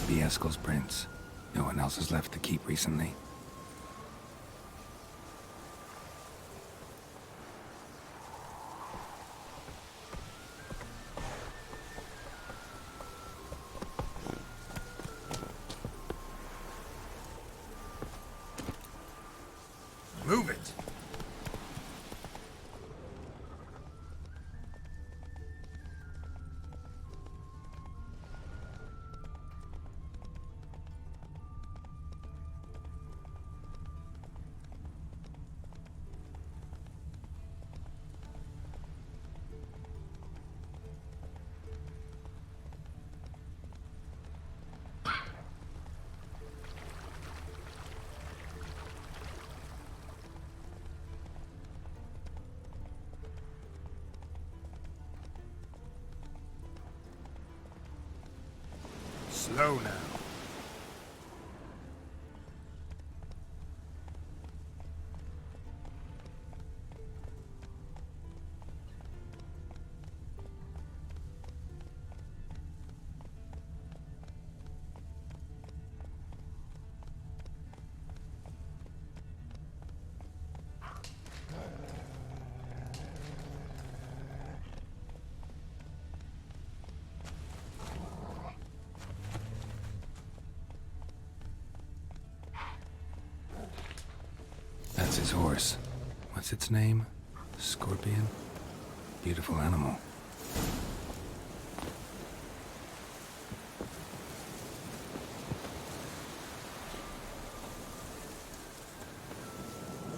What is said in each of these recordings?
Must be Eskel's prints. No one else has left the keep recently. Move it! Slow now. That's his horse. What's its name? Scorpion? Beautiful animal.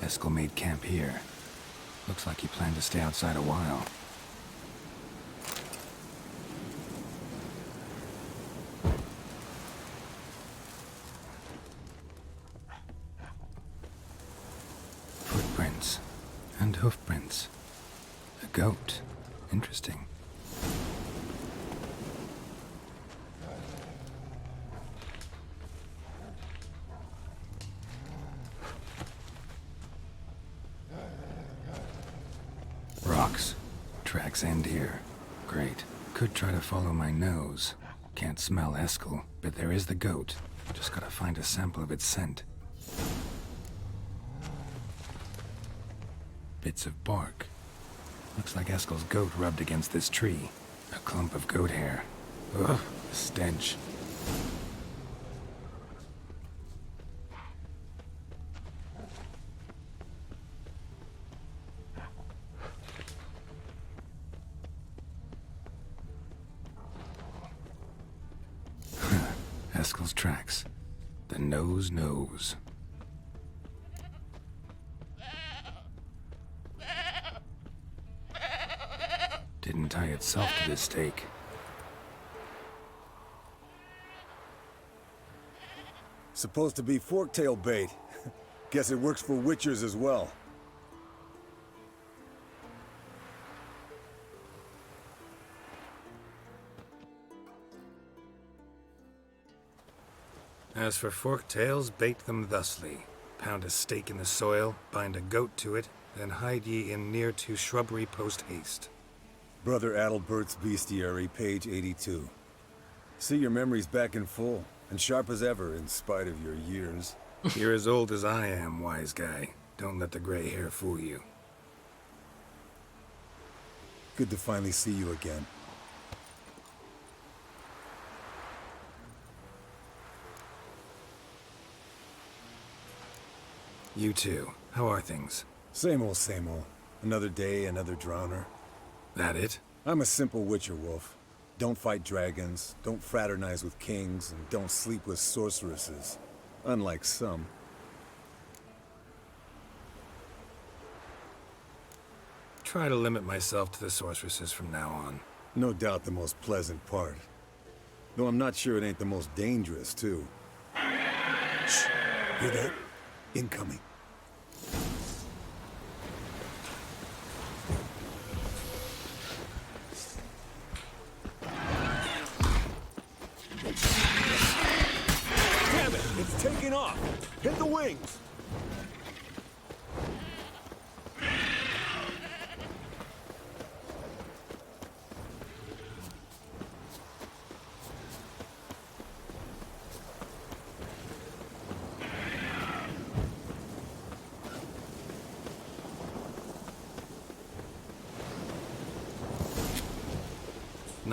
Eskel made camp here. Looks like he planned to stay outside a while. Footprints. And hoofprints. A goat. Interesting. Rocks. Tracks end here. Great. Could try to follow my nose. Can't smell Eskel, but there is the goat. Just gotta find a sample of its scent. Bits of bark. Looks like Eskel's goat rubbed against this tree. A clump of goat hair. Ugh, the stench. Eskel's tracks. The nose knows. Didn't tie itself to this stake. Supposed to be forktail bait. Guess it works for witchers as well. As for forktails, bait them thusly. Pound a stake in the soil, bind a goat to it, then hide ye in near to shrubbery post haste. Brother Adalbert's Bestiary, page 82. See your memories back in full, and sharp as ever in spite of your years. You're as old as I am, wise guy. Don't let the gray hair fool you. Good to finally see you again. You too. How are things? Same old, same old. Another day, another drowner. That it? I'm a simple witcher, Wolf. Don't fight dragons, don't fraternize with kings, and don't sleep with sorceresses. Unlike some. Try to limit myself to the sorceresses from now on. No doubt the most pleasant part. Though I'm not sure it ain't the most dangerous, too. Shh! Hear that? Incoming. Damn it! It's taking off! Hit the wings!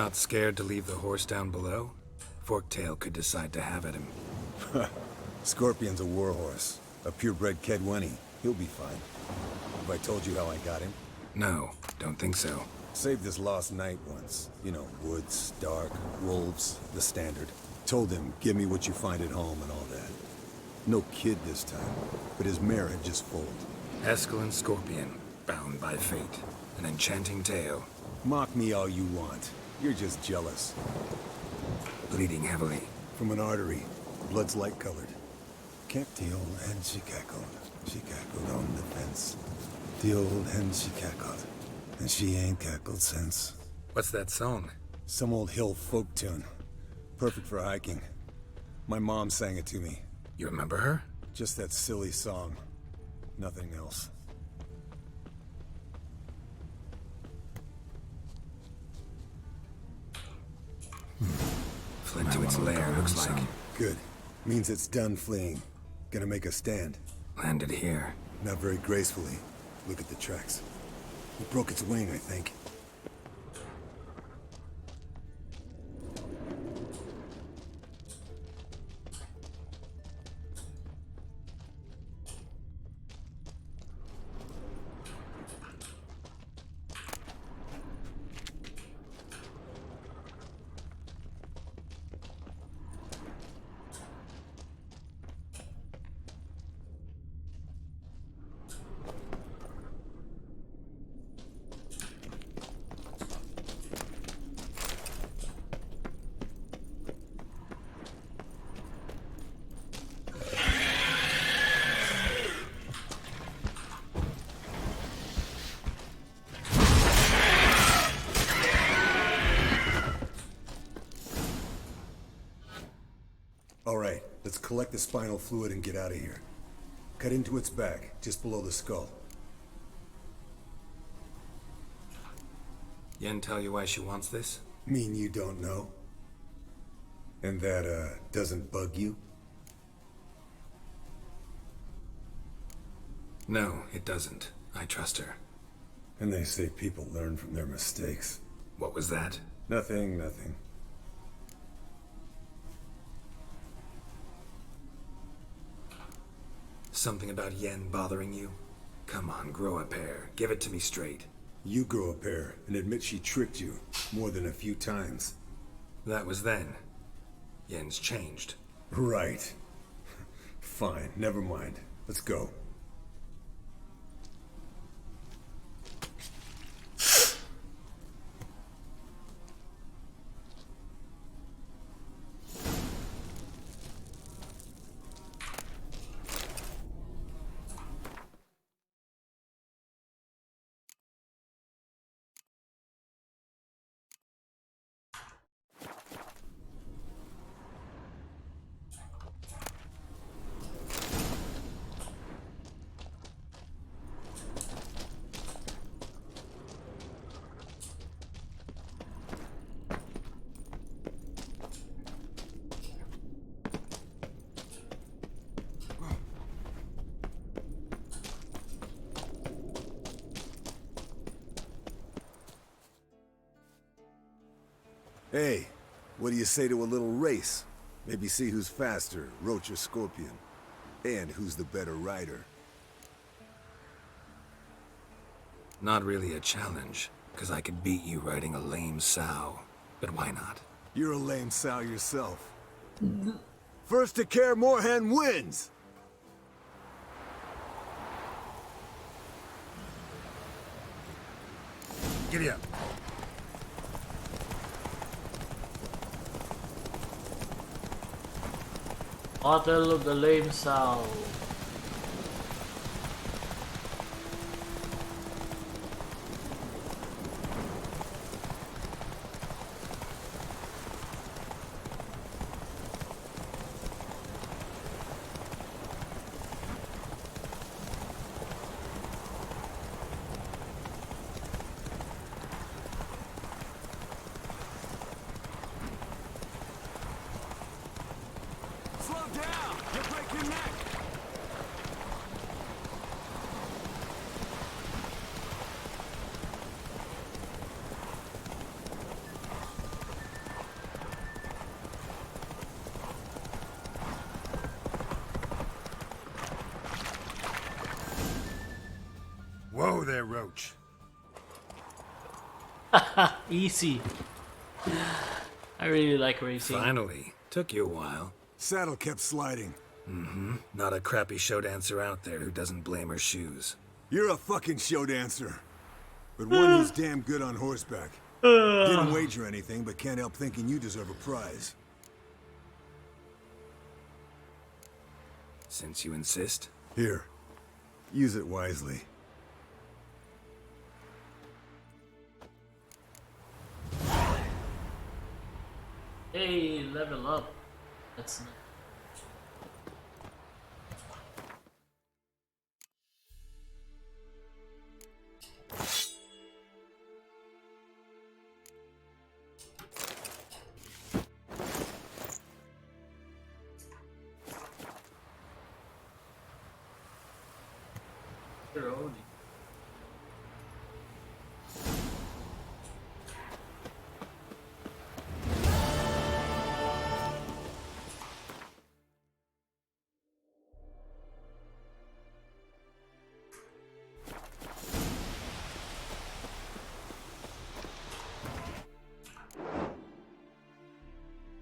Not scared to leave the horse down below? Forktail could decide to have at him. Scorpion's a warhorse. A purebred Kedwenny. He'll be fine. Have I told you how I got him? No, don't think so. Saved his lost knight once. You know, woods, dark, wolves, the standard. Told him, give me what you find at home and all that. No kid this time, but his mare had just foaled. Eskel and Scorpion, bound by fate. An enchanting tale. Mock me all you want. You're just jealous. Bleeding heavily. From an artery. Blood's light-colored. Kept the old hen she cackled. She cackled on the fence. The old hen she cackled. And she ain't cackled since. What's that song? Some old hill folk tune. Perfect for hiking. My mom sang it to me. You remember her? Just that silly song. Nothing else. Fled to its lair, looks like. Good. Means it's done fleeing. Gonna make a stand. Landed here. Not very gracefully. Look at the tracks. It broke its wing, I think. All right, let's collect the spinal fluid and get out of here. Cut into its back, just below the skull. Yen tell you why she wants this? Mean you don't know? And that, doesn't bug you? No, it doesn't. I trust her. And they say people learn from their mistakes. What was that? Nothing, nothing. Something about Yen bothering you? Come on, grow a pair. Give it to me straight. You grow a pair and admit she tricked you more than a few times. That was then. Yen's changed. Right. Fine, never mind. Let's go. Hey, what do you say to a little race? Maybe see who's faster, Roach or Scorpion. And who's the better rider. Not really a challenge, because I could beat you riding a lame sow. But why not? You're a lame sow yourself. First to Kaer Morhen wins! Giddy up. Battle of the Lame Sow. Slow down! You'll break your neck! Whoa there, Roach. Easy. I really like racing. Finally. Took you a while. Saddle kept sliding. Not a crappy show dancer out there who doesn't blame her shoes. You're a fucking show dancer. But one who's damn good on horseback. Didn't wager anything, but can't help thinking you deserve a prize. Since you insist. Here. Use it wisely. Hey, level up. That's nice. Road.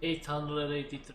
$883.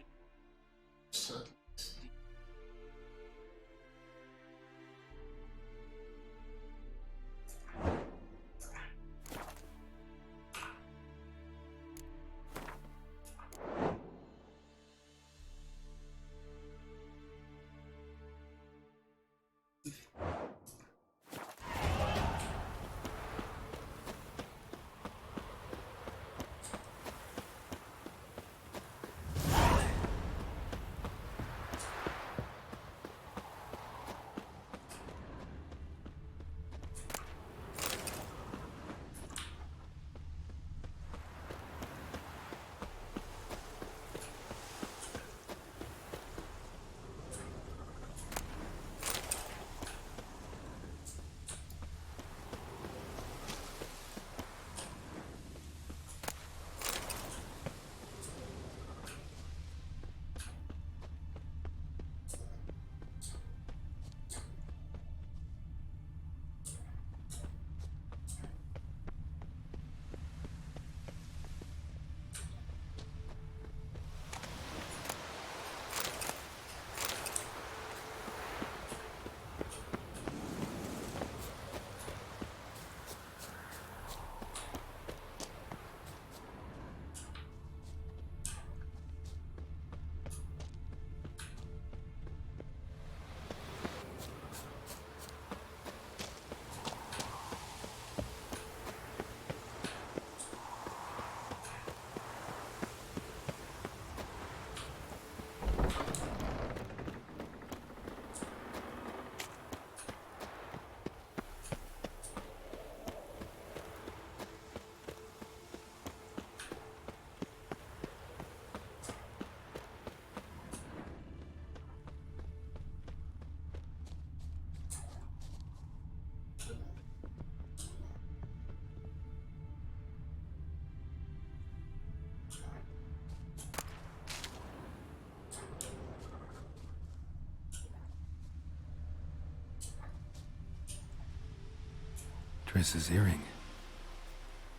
Triss's earring.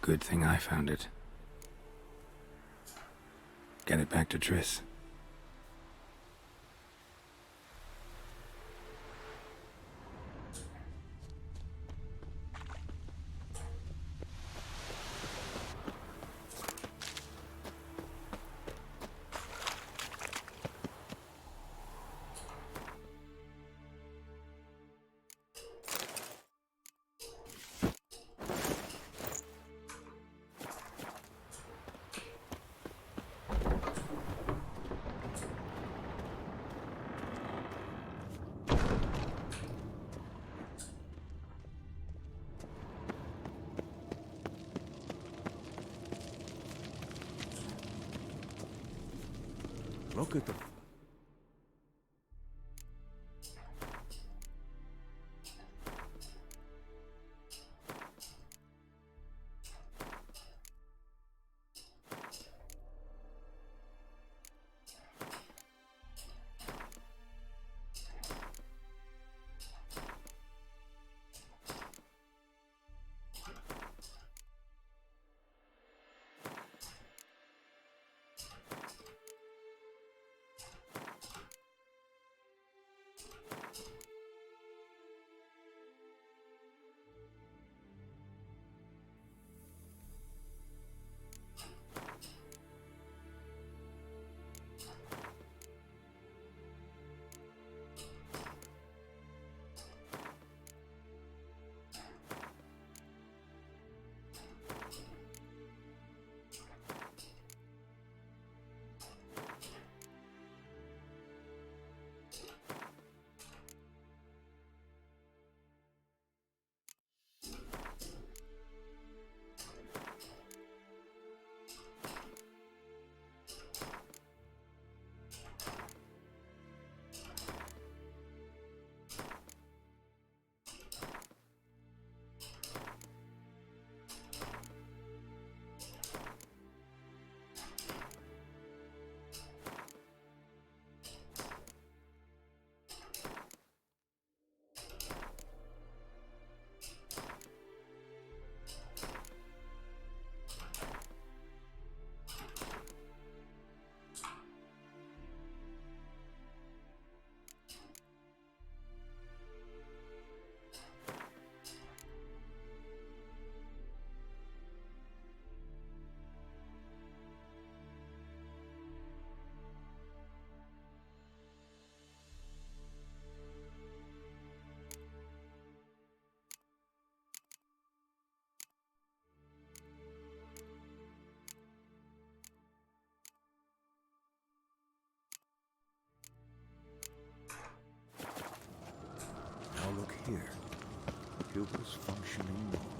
Good thing I found it. Get it back to Triss. Look at the... pupils functioning normally.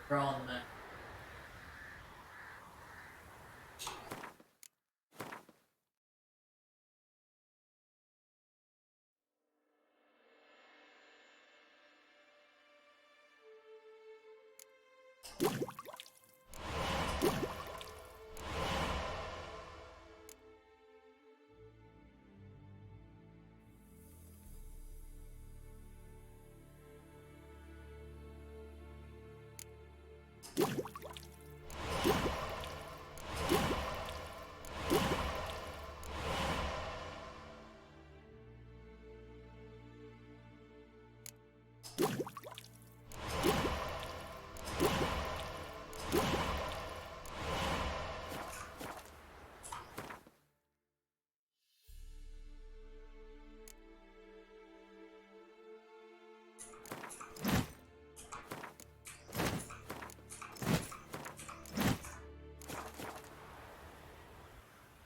Brown man.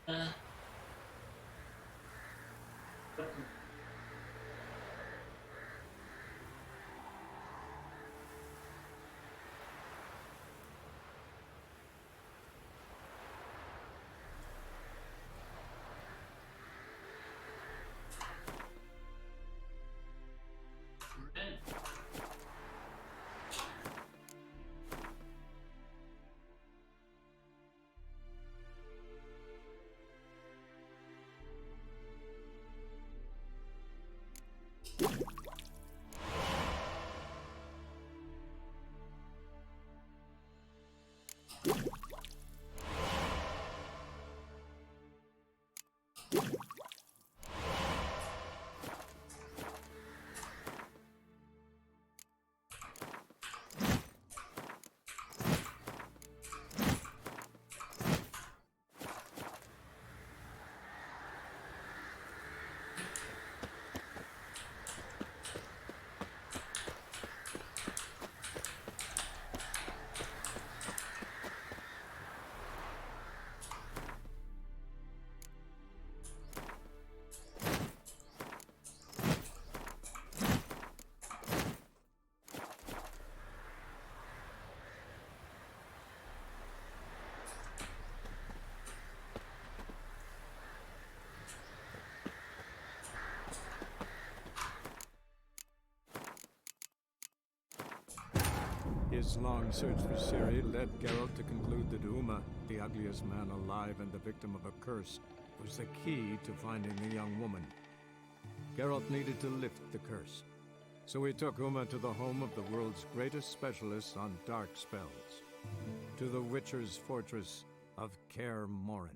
Uh, His long search for Ciri led Geralt to conclude that Uma, the ugliest man alive and the victim of a curse, was the key to finding the young woman. Geralt needed to lift the curse, so he took Uma to the home of the world's greatest specialist on dark spells, to the Witcher's fortress of Kaer Morhen.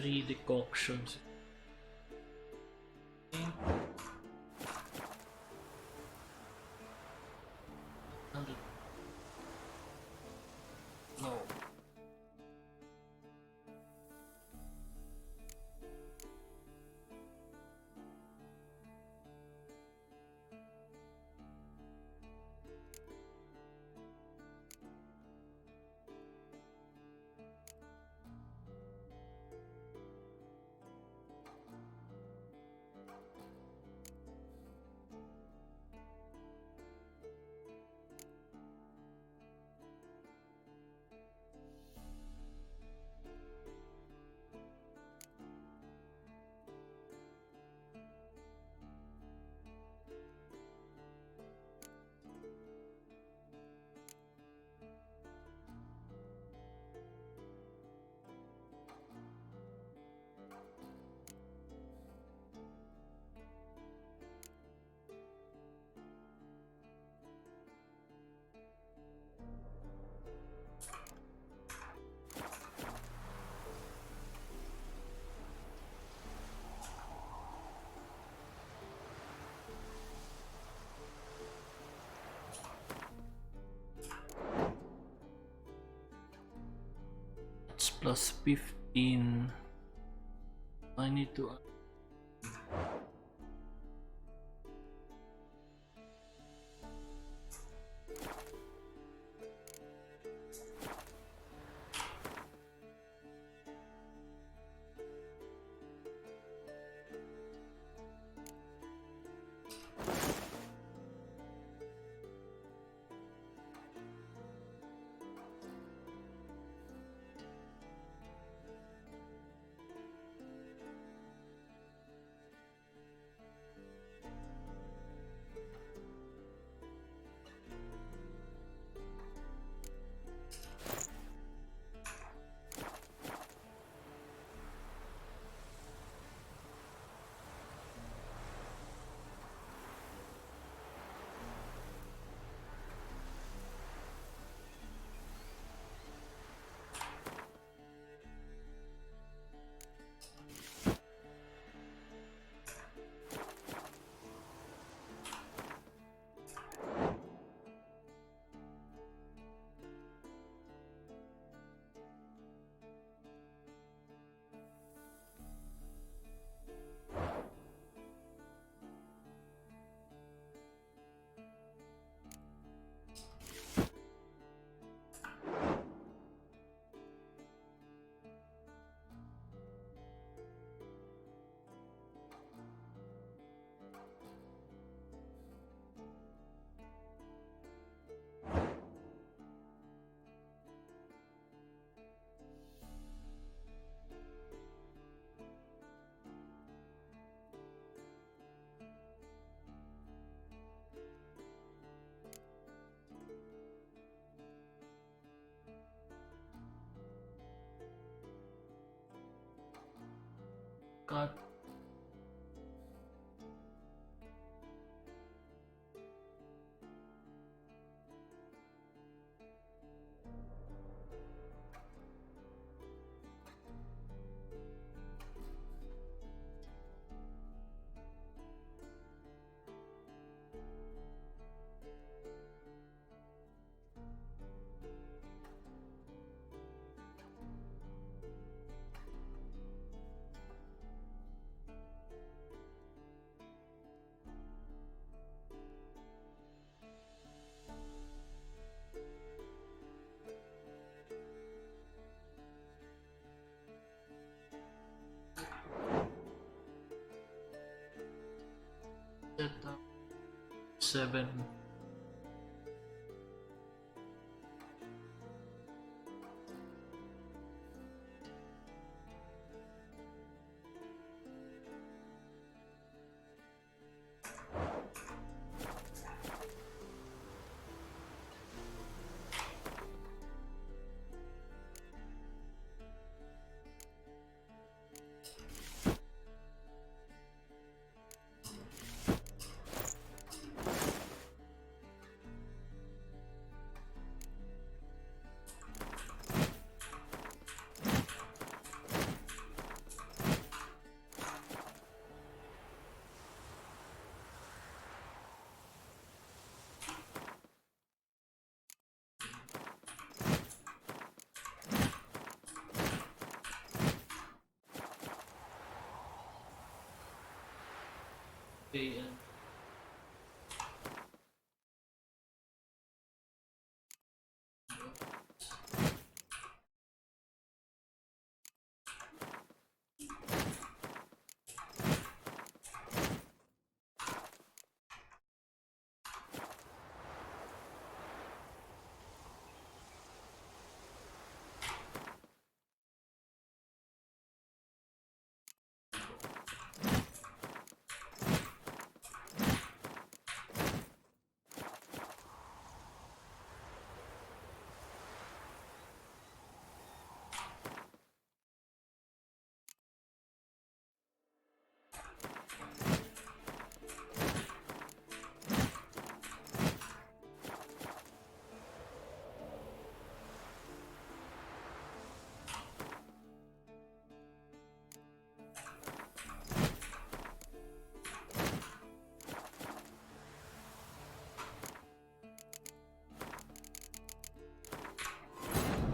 3 decoctions. No. It's plus 15. I need to. God. Set up 7. A.M.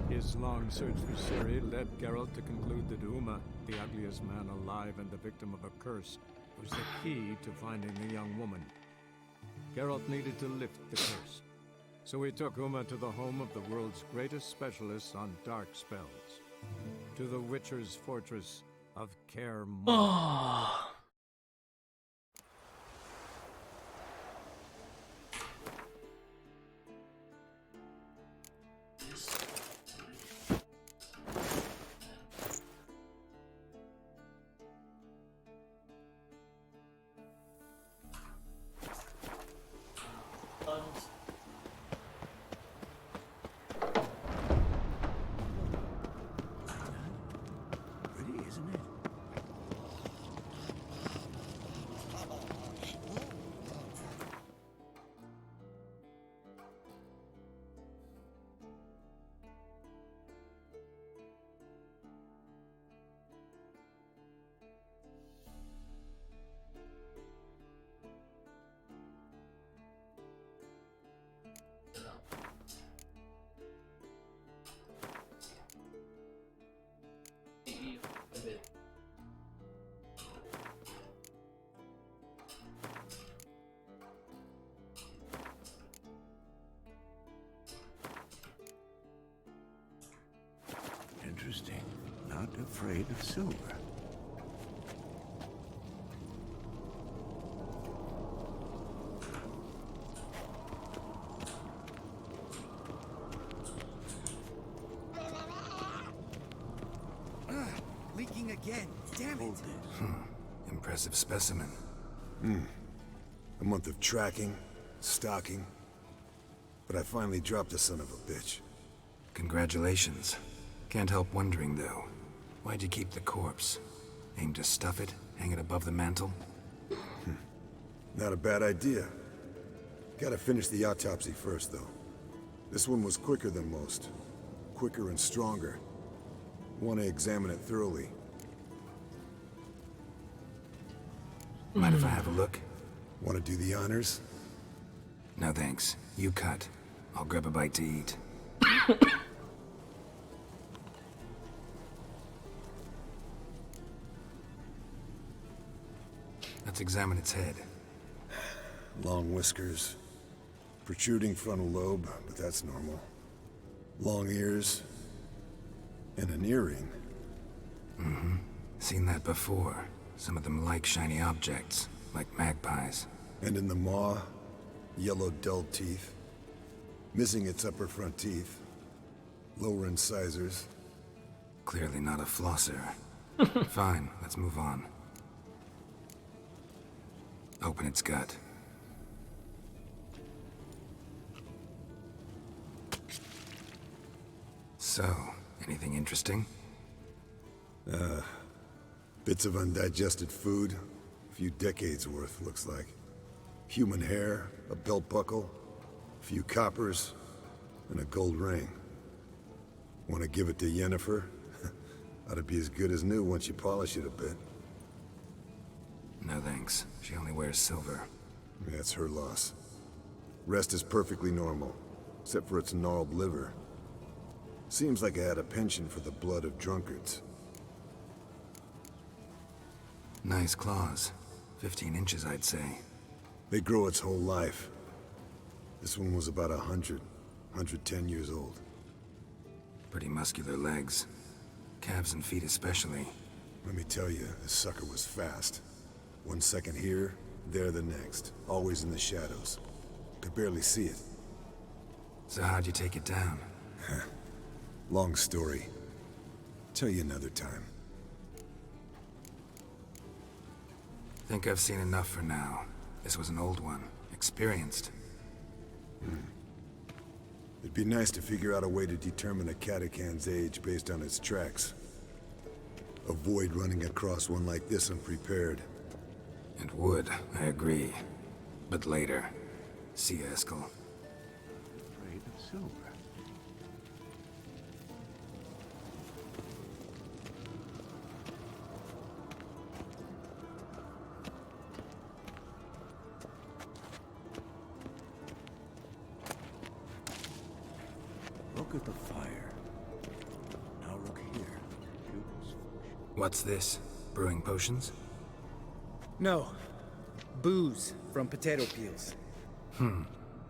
His long search for Ciri led Geralt to conclude that Uma, the ugliest man alive and the victim of a curse, was the key to finding the young woman. Geralt needed to lift the curse, so he took Uma to the home of the world's greatest specialist on dark spells, to the Witcher's fortress of Kaer Morhen. Oh. Pretty, isn't it? Interesting. Not afraid of silver. Leaking again. Damn it. Impressive specimen. A month of tracking, stalking. But I finally dropped the son of a bitch. Congratulations. Can't help wondering, though. Why'd you keep the corpse? Aim to stuff it? Hang it above the mantle? Not a bad idea. Gotta finish the autopsy first, though. This one was quicker than most. Quicker and stronger. Want to examine it thoroughly. Mind if I have a look? Want to do the honors? No thanks. You cut. I'll grab a bite to eat. Let's examine its head. Long whiskers. Protruding frontal lobe, but that's normal. Long ears. And an earring. Seen that before. Some of them like shiny objects, like magpies. And in the maw, yellow dull teeth. Missing its upper front teeth. Lower incisors. Clearly not a flosser. Fine, let's move on. Open its gut. So, anything interesting? Bits of undigested food. A few decades worth, looks like. Human hair, a belt buckle, a few coppers, and a gold ring. Want to give it to Yennefer? Ought to be as good as new once you polish it a bit. No thanks. She only wears silver. That's her loss. Rest is perfectly normal, except for its gnarled liver. Seems like I had a penchant for the blood of drunkards. Nice claws. 15 inches, I'd say. They grow its whole life. This one was about 110 years old. Pretty muscular legs. Calves and feet especially. Let me tell you, this sucker was fast. 1 second here, there the next. Always in the shadows. Could barely see it. So how'd you take it down? Long story. Tell you another time. Think I've seen enough for now. This was an old one. Experienced. It'd be nice to figure out a way to determine a Katakan's age based on its tracks. Avoid running across one like this unprepared. And would, I agree. But later. See you, Eskel. Afraid of silver. Look at the fire. Now look here. What's this? Brewing potions? No. Booze from potato peels.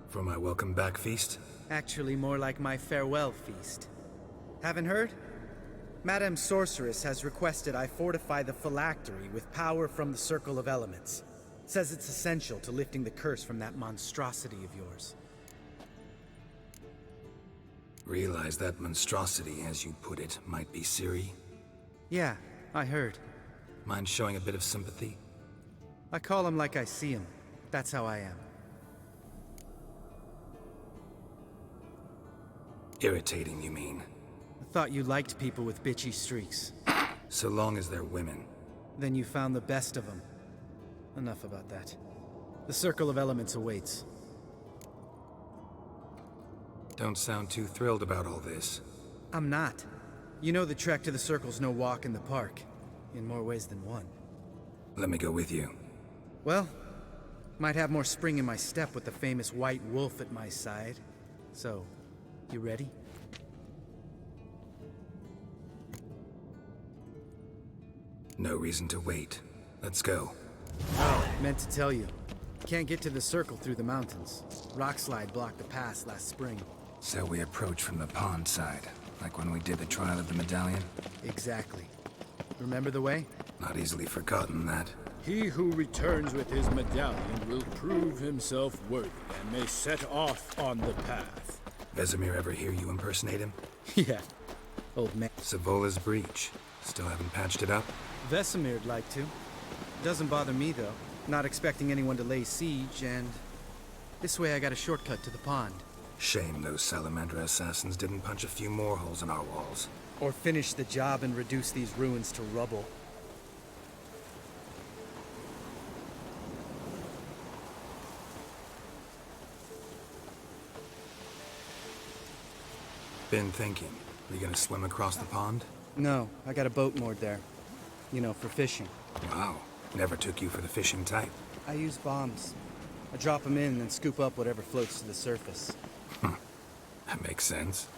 For my welcome back feast? Actually, more like my farewell feast. Haven't heard? Madame Sorceress has requested I fortify the phylactery with power from the Circle of Elements. Says it's essential to lifting the curse from that monstrosity of yours. Realize that monstrosity, as you put it, might be Ciri? Yeah, I heard. Mind showing a bit of sympathy? I call him like I see him. That's how I am. Irritating, you mean? I thought you liked people with bitchy streaks. So long as they're women. Then you found the best of them. Enough about that. The Circle of Elements awaits. Don't sound too thrilled about all this. I'm not. You know the trek to the Circle's no walk in the park. In more ways than one. Let me go with you. Well, might have more spring in my step with the famous White Wolf at my side. So, you ready? No reason to wait. Let's go. Meant to tell you. Can't get to the Circle through the mountains. Rockslide blocked the pass last spring. So we approach from the pond side, like when we did the trial of the medallion? Exactly. Remember the way? Not easily forgotten, that. He who returns with his medallion will prove himself worthy and may set off on the path. Vesemir ever hear you impersonate him? Yeah. Old man. Savola's breach. Still haven't patched it up? Vesemir'd like to. Doesn't bother me, though. Not expecting anyone to lay siege, and... this way I got a shortcut to the pond. Shame those Salamandra assassins didn't punch a few more holes in our walls. Or finish the job and reduce these ruins to rubble. Been thinking. We gonna swim across the pond? No, I got a boat moored there. You know, for fishing. Wow. Never took you for the fishing type. I use bombs. I drop them in and scoop up whatever floats to the surface. That makes sense.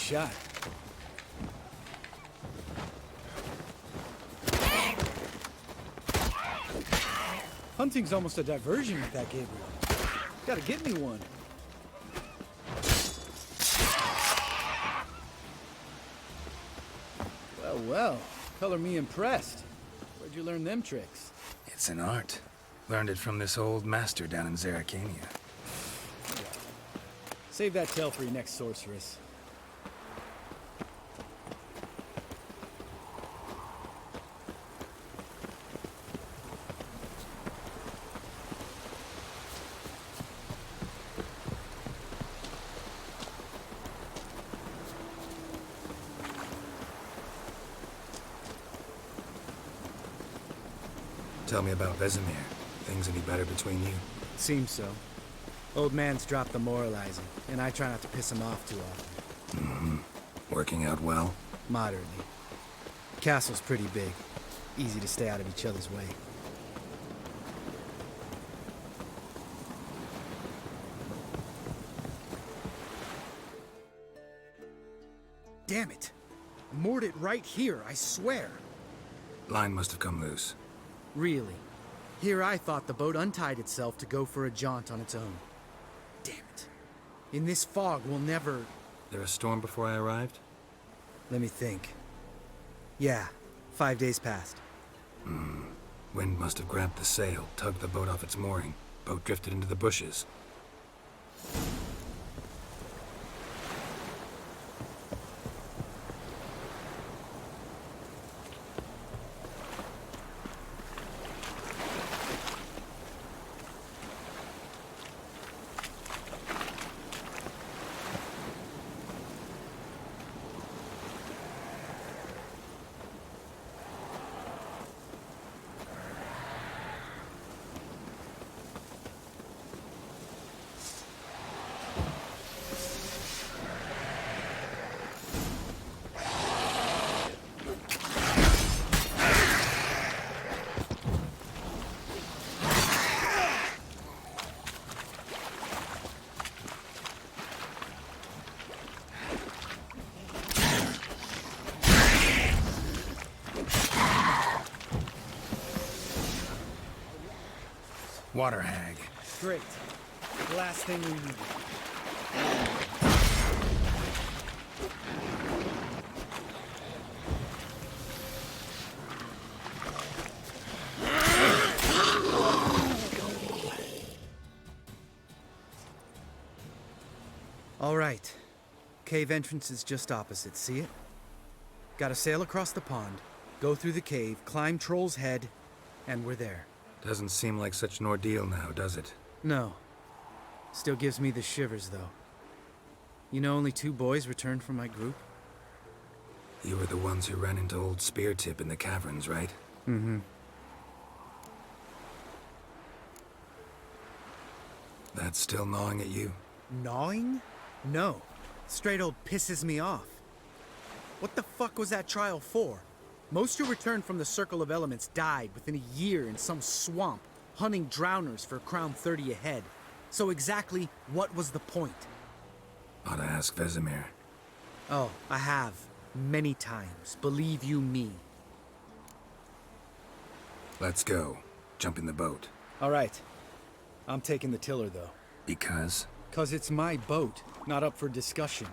shot. Hunting's almost a diversion with that Gabriel. Gotta get me one. Well, well. Color me impressed. Where'd you learn them tricks? It's an art. Learned it from this old master down in Zerrikania. Save that tale for your next sorceress. Tell me about Vesemir. Things any better between you? Seems so. Old man's dropped the moralizing, and I try not to piss him off too often. Working out well? Moderately. Castle's pretty big. Easy to stay out of each other's way. Damn it! Moored it right here, I swear. Line must have come loose. Really? Here I thought the boat untied itself to go for a jaunt on its own. Damn it. In this fog, we'll never... There a storm before I arrived? Let me think. Yeah, 5 days passed. Wind must have grabbed the sail, tugged the boat off its mooring. Boat drifted into the bushes. Water hag. Great. The last thing we needed. All right. Cave entrance is just opposite, see it? Gotta sail across the pond, go through the cave, climb Troll's Head, and we're there. Doesn't seem like such an ordeal now, does it? No. Still gives me the shivers, though. You know only 2 boys returned from my group? You were the ones who ran into old Speartip in the caverns, right? Mm-hmm. That's still gnawing at you? Gnawing? No. Straight old pisses me off. What the fuck was that trial for? Most who returned from the Circle of Elements died within a year in some swamp, hunting drowners for Crown 30 a head. So exactly what was the point? Ought to ask Vesemir. Oh, I have. Many times. Believe you me. Let's go. Jump in the boat. All right. I'm taking the tiller, though. Because? 'Cause it's my boat, not up for discussion.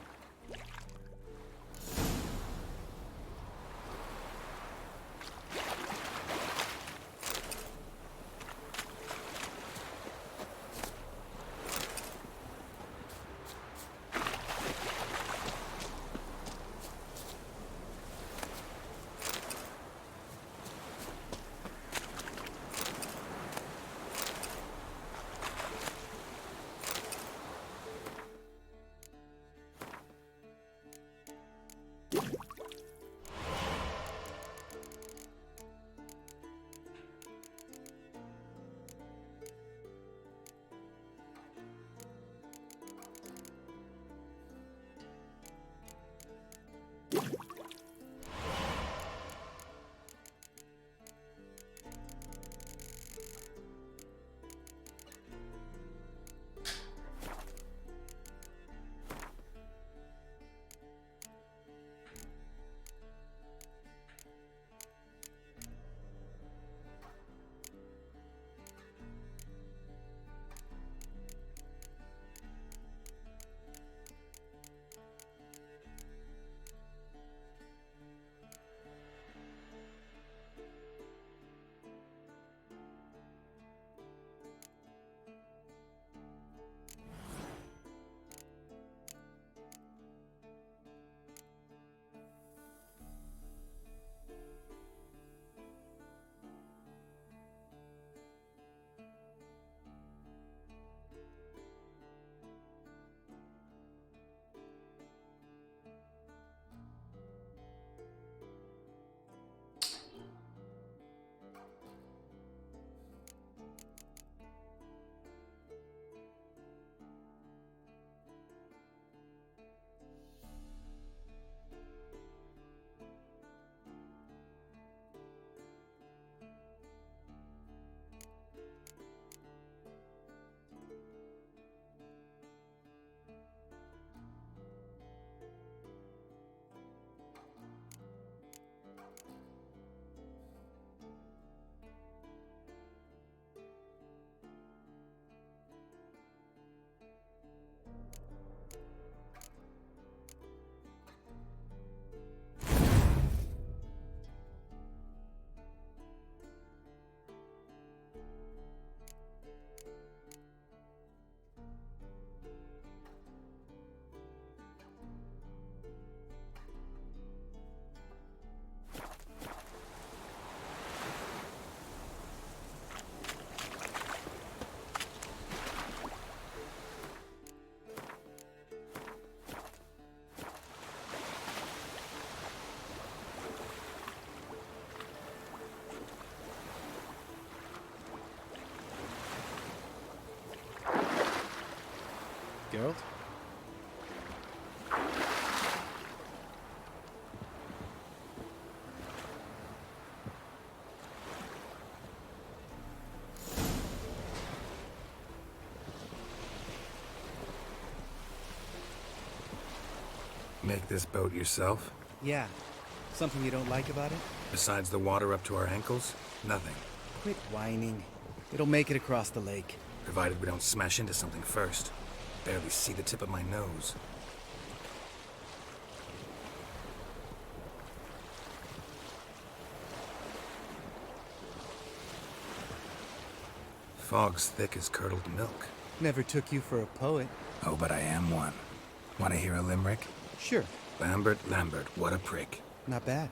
Geralt. Make this boat yourself? Yeah. Something you don't like about it? Besides the water up to our ankles? Nothing. Quit whining. It'll make it across the lake. Provided we don't smash into something first. Barely see the tip of my nose. Fog's thick as curdled milk. Never took you for a poet. Oh, but I am one. Want to hear a limerick? Sure. Lambert, Lambert, what a prick. Not bad.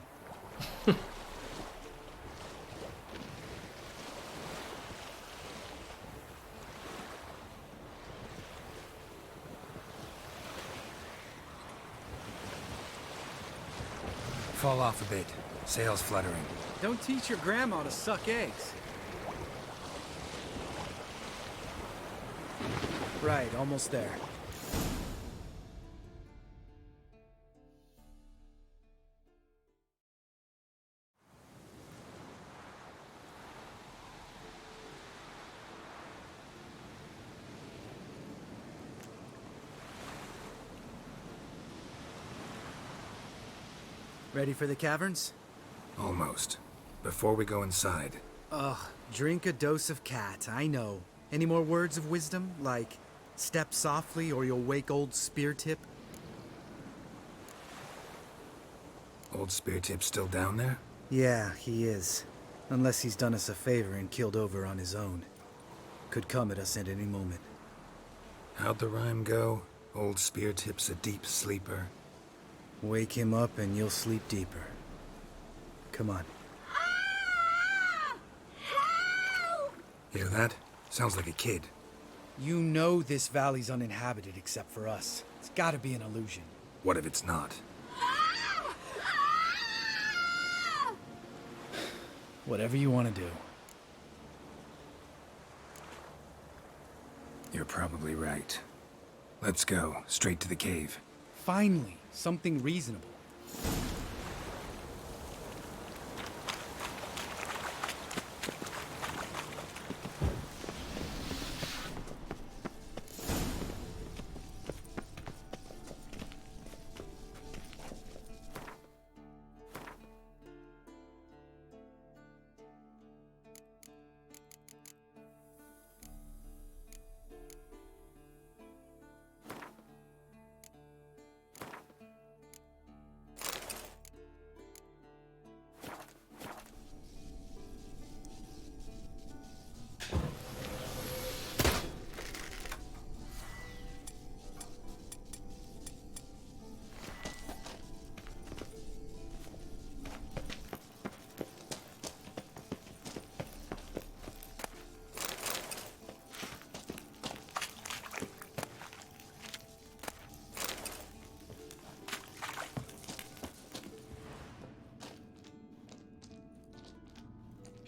Fall off a bit. Sails fluttering. Don't teach your grandma to suck eggs. Right, almost there. Ready for the caverns? Almost. Before we go inside, Ugh, drink a dose of cat, I know. Any more words of wisdom, like step softly or you'll wake old Speartip? old Speartip still down there? Yeah, he is. Unless he's done us a favor and killed over on his own. Could come at us at any moment. How'd the rhyme go? Old Speartip's a deep sleeper. Wake him up and you'll sleep deeper. Come on. Hear that? Sounds like a kid. You know this valley's uninhabited except for us. It's gotta be an illusion. What if it's not? Whatever you want to do. You're probably right. Let's go, straight to the cave. Finally, something reasonable.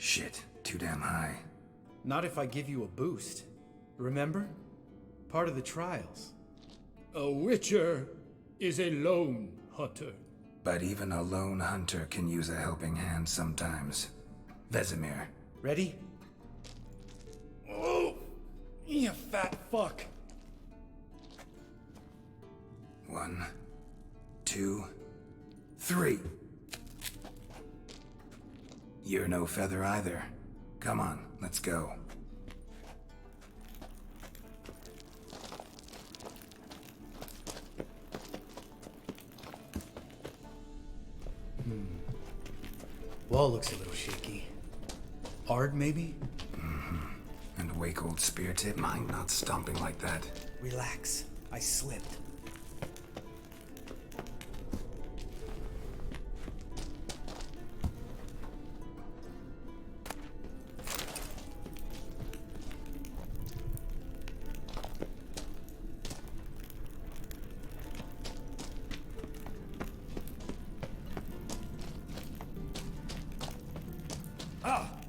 Shit, too damn high. Not if I give you a boost. Remember? Part of the trials. A witcher is a lone hunter. But even a lone hunter can use a helping hand sometimes. Vesemir. Ready? Oh! You fat fuck! 1, 2, 3. You're no feather either. Come on, let's go. Wall looks a little shaky. Ard, maybe? And wake old Speartip, mind not stomping like that. Relax. I slipped.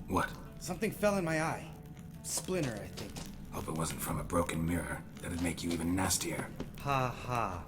What? Something fell in my eye. Splinter, I think. I'll Hope it wasn't from a broken mirror. That'd make you even nastier. Ha ha.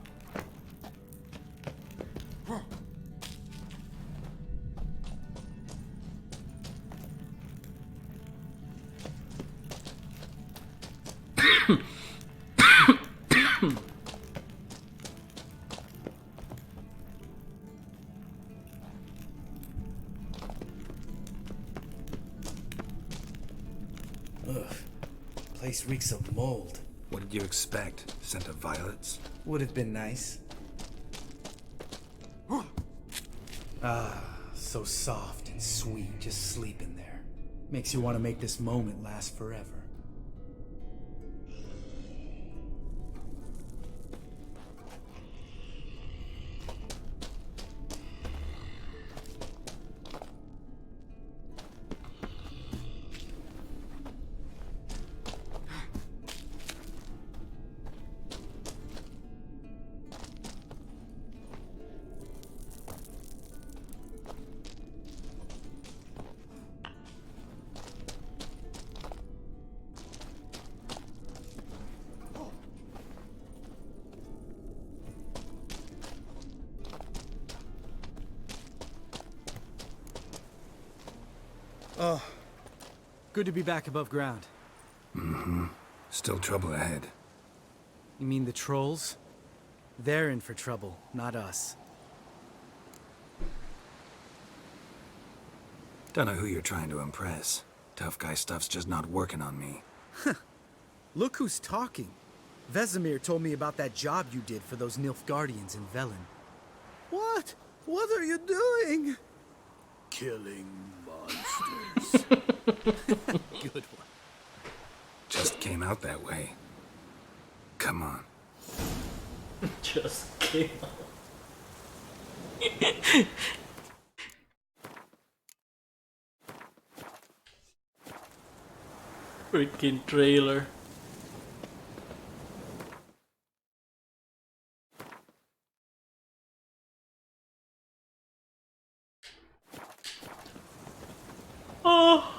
Ugh. Place reeks of mold. What did you expect? Scent of violets? Would have been nice. Ah, so soft and sweet, just sleeping there. Makes you want to make this moment last forever. Oh, good to be back above ground. Mm-hmm. Still trouble ahead. You mean the trolls? They're in for trouble, not us. Don't know who you're trying to impress. Tough guy stuff's just not working on me. Look who's talking. Vesemir told me about that job you did for those Nilfgaardians in Velen. What? What are you doing? Killing monsters. Good one. Just came out that way. Come on. Just came out. Freaking trailer. Oh.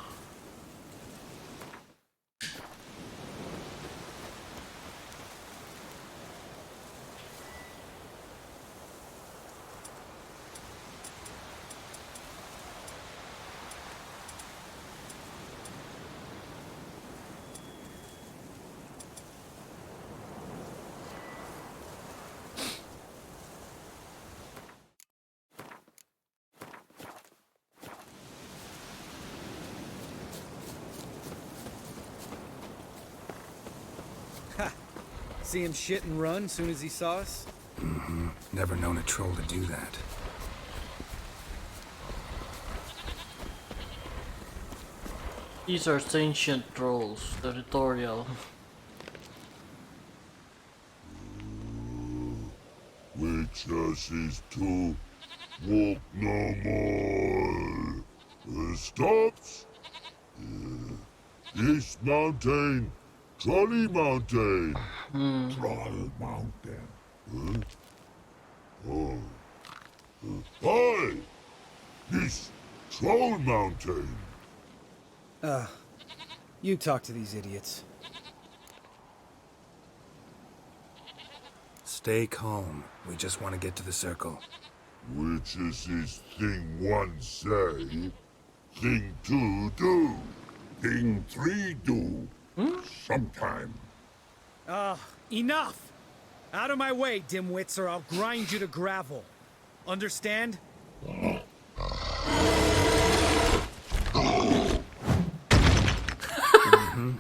See him shit and run soon as he saw us? Mm-hmm. Never known a troll to do that. These are ancient trolls, territorial. Witches to walk no more. Stops. East Mountain. Trolley Mountain. Troll Mountain. Oh. Hi! This Troll Mountain. You talk to these idiots. Stay calm. We just want to get to the circle. Which is this thing one say, thing two do, thing three do, sometime. Enough! Out of my way, dimwits, or I'll grind you to gravel. Understand?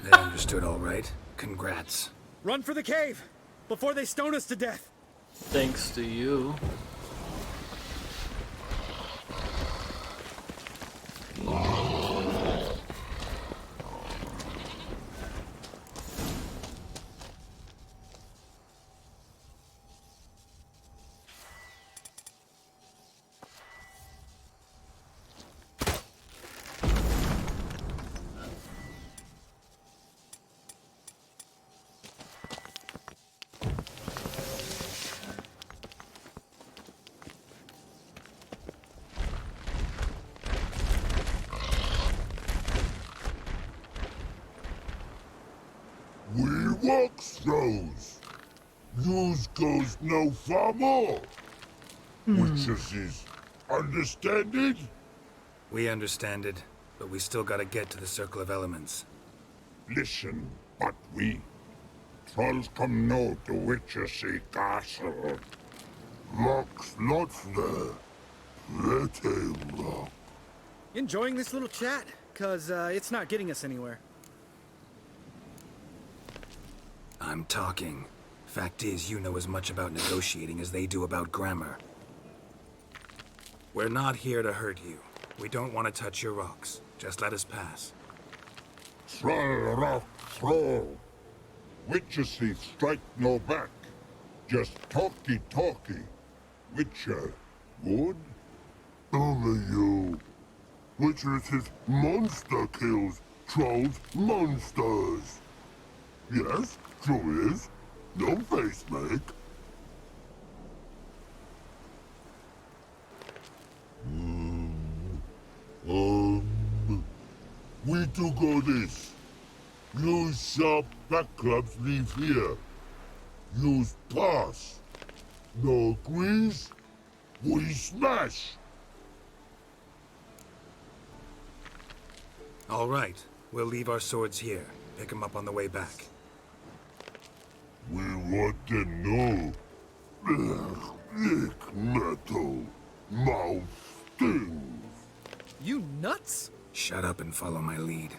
They understood all right. Congrats. Run for the cave! Before they stone us to death! Thanks to you. Walks throws. News goes no far more. Witches is understand it? We understand it, but we still gotta get to the Circle of Elements. Listen, but we trolls come no to Witchersea Castle. Locks lots there. Pretty rock. Enjoying this little chat? Cause it's not getting us anywhere. I'm talking. Fact is, you know as much about negotiating as they do about grammar. We're not here to hurt you. We don't want to touch your rocks. Just let us pass. Troll rock troll. Witchersea strike no back. Just talky. Witcher, good? Only you. Witchersea monster kills trolls monsters. Yes, true is. No face make. We do go this. Use sharp back clubs leave here. Use pass. No agrees? We smash. All right. We'll leave our swords here. Pick them up on the way back. We want to know. Lick metal. Mouth stings. You nuts? Shut up and follow my lead.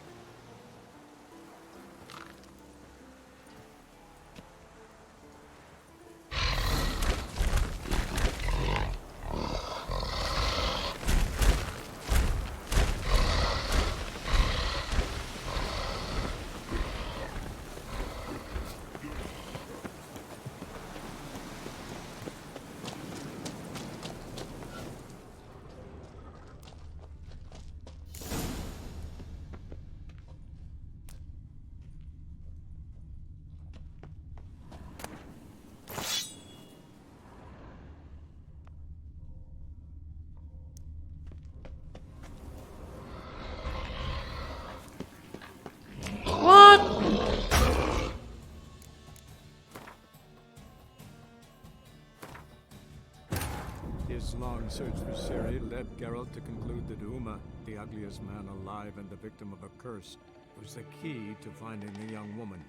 His long search for Ciri led Geralt to conclude that Uma, the ugliest man alive and the victim of a curse, was the key to finding the young woman.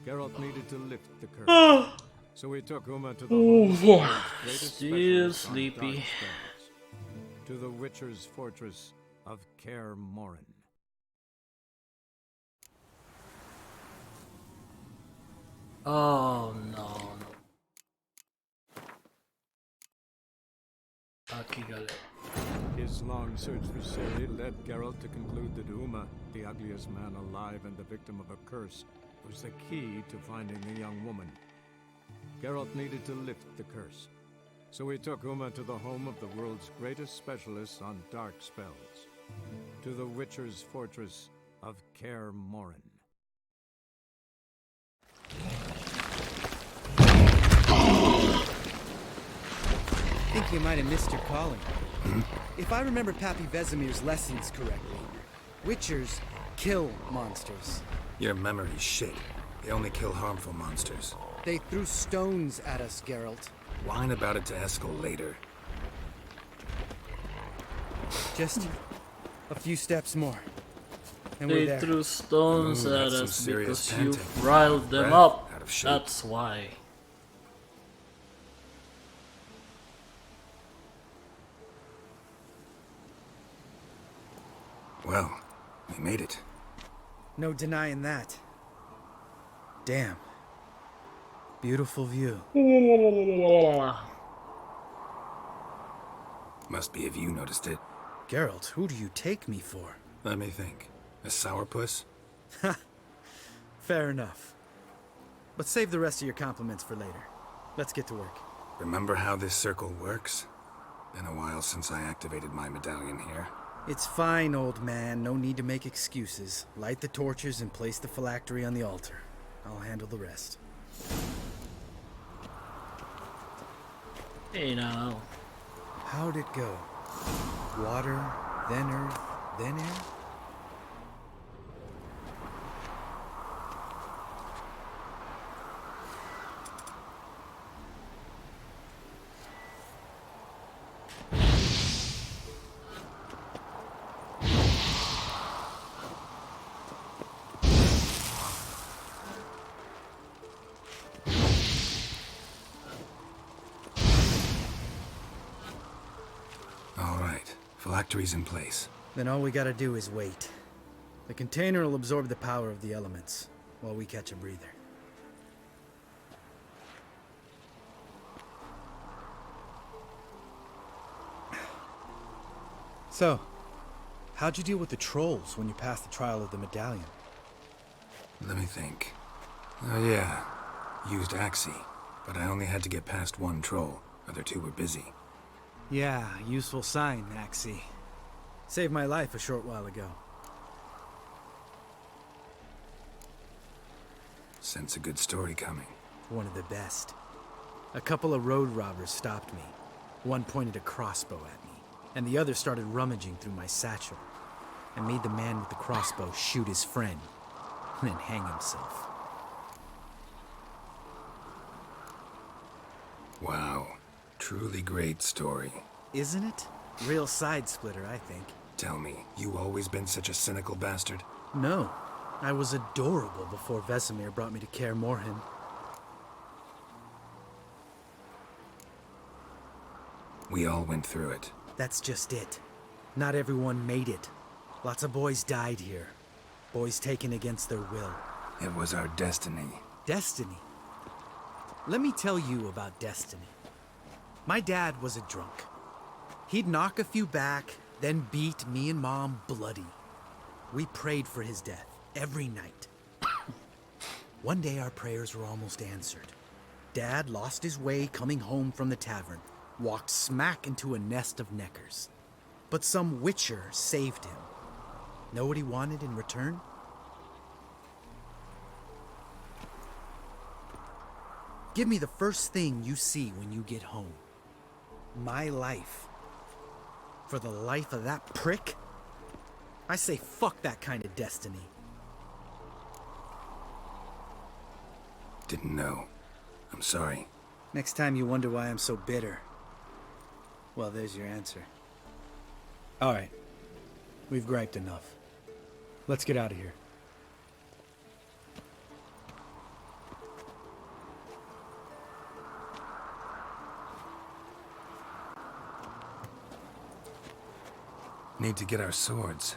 Geralt needed to lift the curse, so he took Uma to the home of the world's greatest Still specialist on sleepy. dark spells, to the Witcher's fortress of Kaer Morhen. Oh no. Aquí galit. His long search for Ciri led Geralt to conclude that Uma, the ugliest man alive and the victim of a curse, was the key to finding the young woman. Geralt needed to lift the curse, so he took Uma to the home of the world's greatest specialist on dark spells, to the Witcher's fortress of Kaer Morhen. I think you might have missed your calling. If I remember Pappy Vesemir's lessons correctly, Witchers kill monsters. Your memory's shit. They only kill harmful monsters. They threw stones at us, Geralt. Whine about it to Eskel later. Just a few steps more. And we're They there. threw stones Ooh, at that's some us serious because you panting. riled them Breath up. out of shape. That's why. Well, we made it. No denying that. Damn. Beautiful view. Must be if you noticed it. Geralt, who do you take me for? Let me think. A sourpuss? Fair enough. But save the rest of your compliments for later. Let's get to work. Remember how this circle works? Been a while since I activated my medallion here. It's fine, old man. No need to make excuses. Light the torches and place the phylactery on the altar. I'll handle the rest. Hey now. How'd it go? Water, then earth, then air? Phylactery's in place. Then all we gotta do is wait. The container will absorb the power of the elements, while we catch a breather. So, how'd you deal with the trolls when you passed the trial of the medallion? Let me think. Oh yeah, used Axii, but I only had to get past one troll. Other two were busy. Yeah, useful sign, Axii. Saved my life a short while ago. Sense a good story coming. One of the best. A couple of road robbers stopped me. One pointed a crossbow at me, and the other started rummaging through my satchel. I made the man with the crossbow shoot his friend, and then hang himself. Wow. Truly great story. Isn't it? Real side splitter, I think. Tell me, you always been such a cynical bastard? No. I was adorable before Vesemir brought me to Kaer Morhen. We all went through it. That's just it. Not everyone made it. Lots of boys died here. Boys taken against their will. It was our destiny. Destiny? Let me tell you about destiny. My dad was a drunk. He'd knock a few back, then beat me and Mom bloody. We prayed for his death every night. One day our prayers were almost answered. Dad lost his way coming home from the tavern, walked smack into a nest of neckers. But some witcher saved him. Know what he wanted in return? Give me the first thing you see when you get home. My life. For the life of that prick? I say fuck that kind of destiny. Didn't know. I'm sorry. Next time you wonder why I'm so bitter, well, there's your answer. All right. We've griped enough. Let's get out of here. Need to get our swords.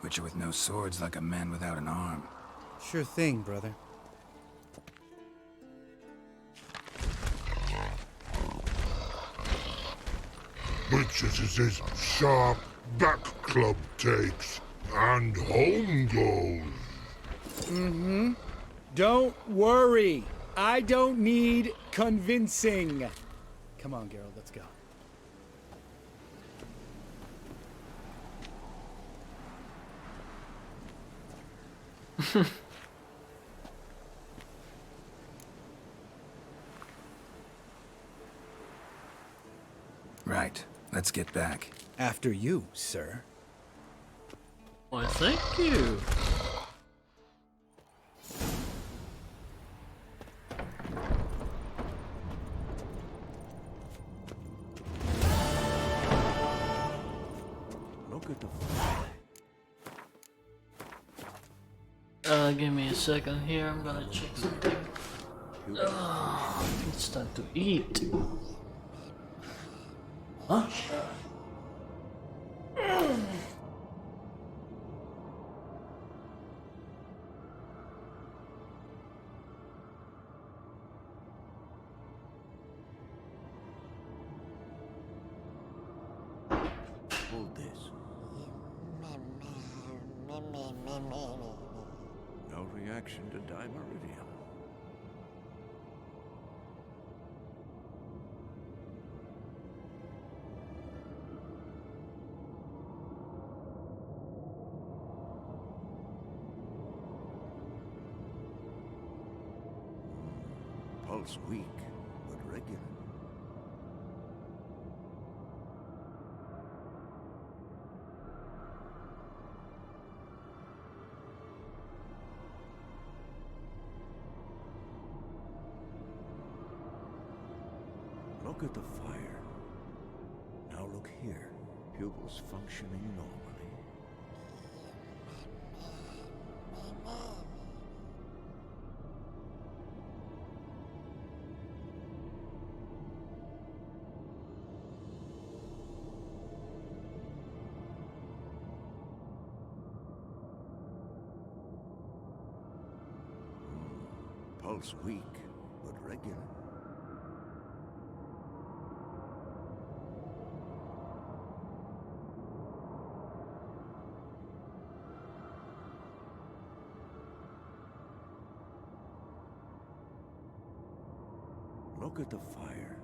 Witcher with no swords like a man without an arm. Sure thing, brother. Witches is his sharp back club takes, and home goes. Don't worry. I don't need convincing. Come on, Geralt, let's go. Right. Let's get back. After you, sir. Why, thank you. Look at the Give me a second here. I'm gonna check something. I think it's time to eat. Huh? Hold this. No reaction to dimeridium. Pulse weak, but regular. Look at the fire. Now look here. Pupils functioning normally. Pulse weak, but regular. Look at the fire.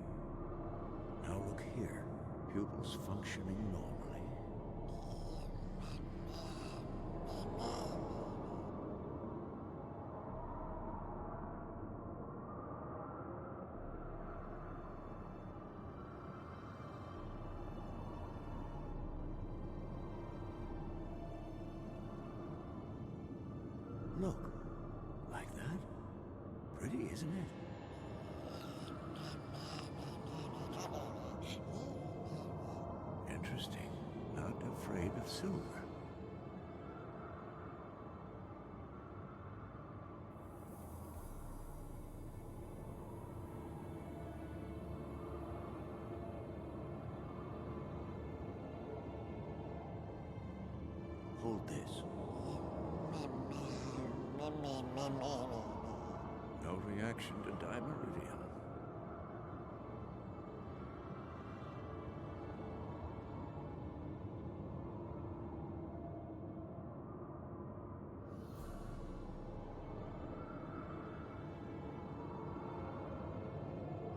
Now look here. Pupils functioning normally. Look. Like that? Pretty, isn't it? Interesting. Not afraid of silver. Hold this. No reaction to dimeridium.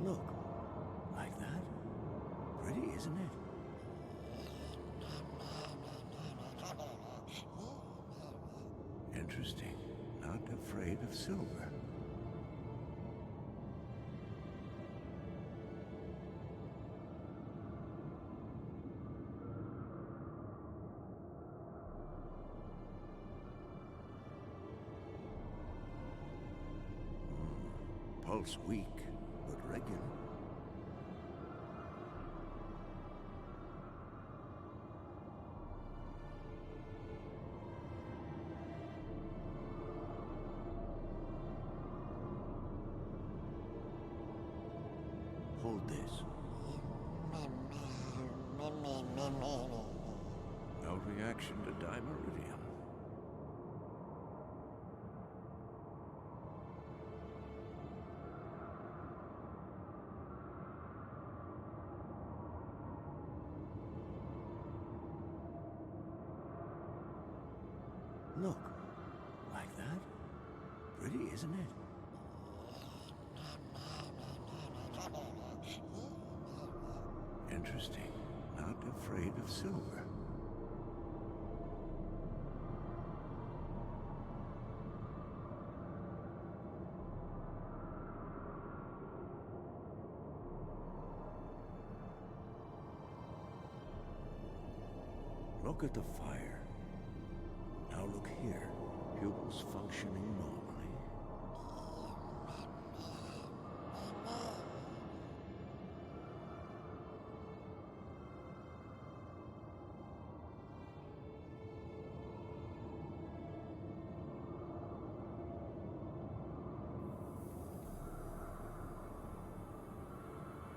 Look, like that? Pretty, isn't it? Interesting. Not afraid of silver. Pulse weak, but regular. Hold this. No reaction to dimeridium. Look, like that? Pretty, isn't it? Interesting. Not afraid of silver. Look at the fire. Now look here. Pupils functioning normally.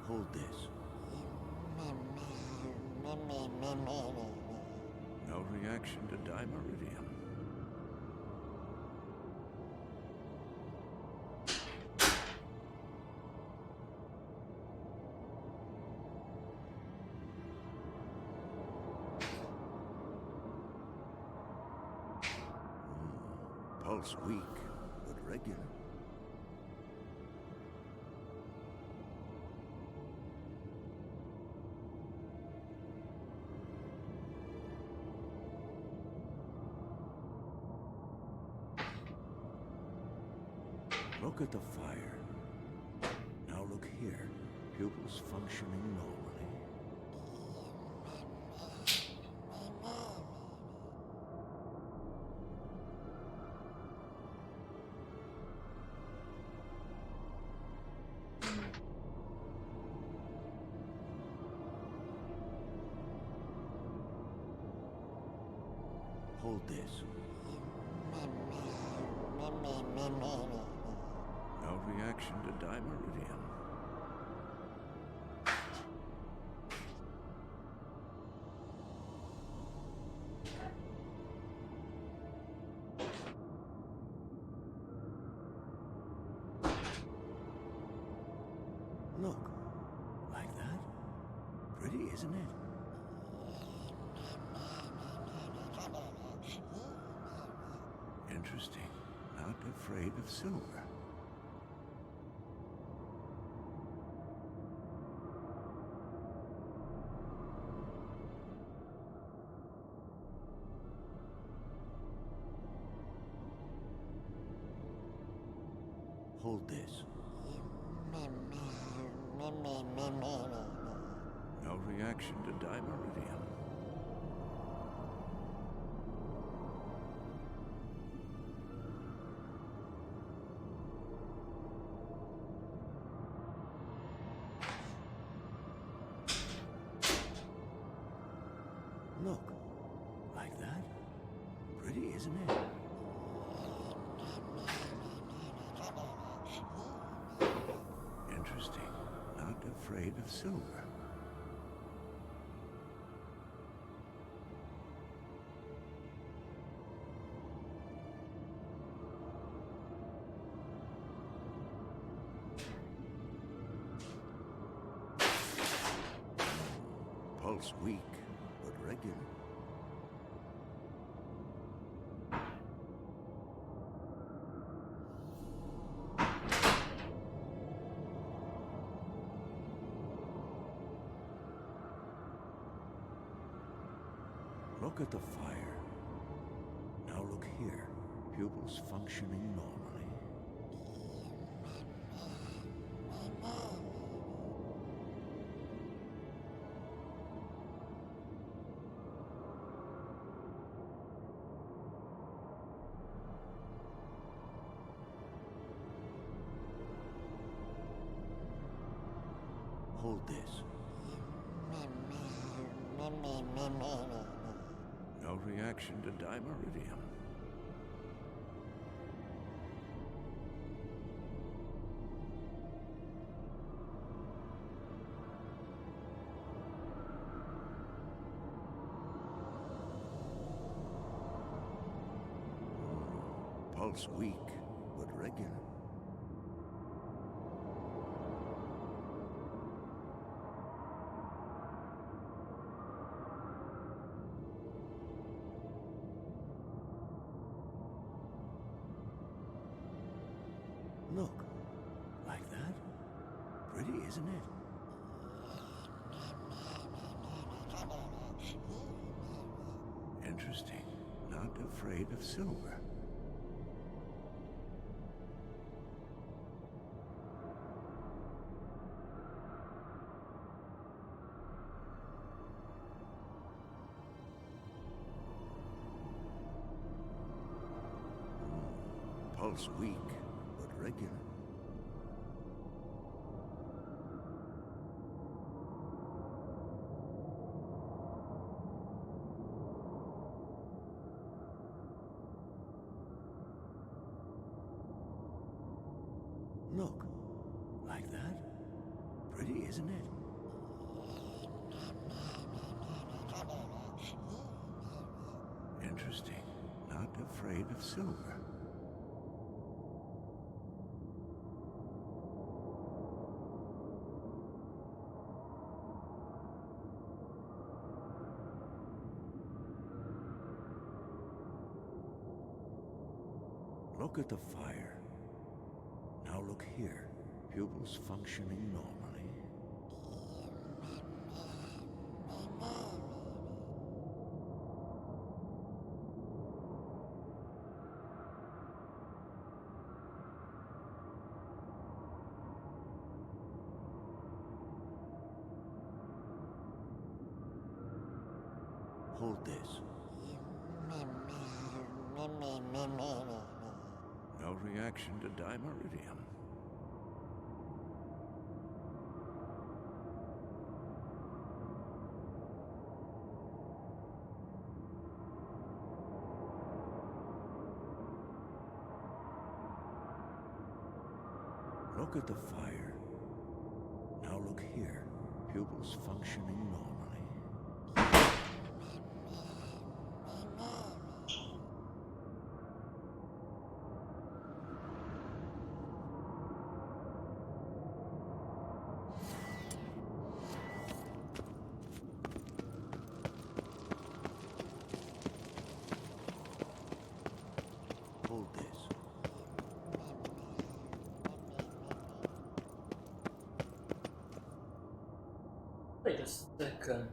Hold this. No reaction to dimeridium. Pulse weak, but regular. Look at the fire. Now look here. Pupils functioning normally. Hold this. No reaction to dimeridium. Look. Like that? Pretty, isn't it? Interesting. Not afraid of silver. Hold this. No reaction to dimeridium. Look. Like that? Pretty, isn't it? Interesting. Not afraid of silver. Pulse weak, but regular. Look at the fire. Now look here. Pupils functioning normally. Hold this. No reaction to dimeridium. Pulse weak, but regular. Look. Like that? Pretty, isn't it? Interesting. Not afraid of silver. Pulse weak, but regular. Look. Like that? Pretty, isn't it? Interesting. Not afraid of silver. Look at the fire. Now look here. Pupils functioning normally. Hold this. No reaction to dimeridium. Look at the fire. Now look here. Pupils functioning normally. Hold this. Wait a second.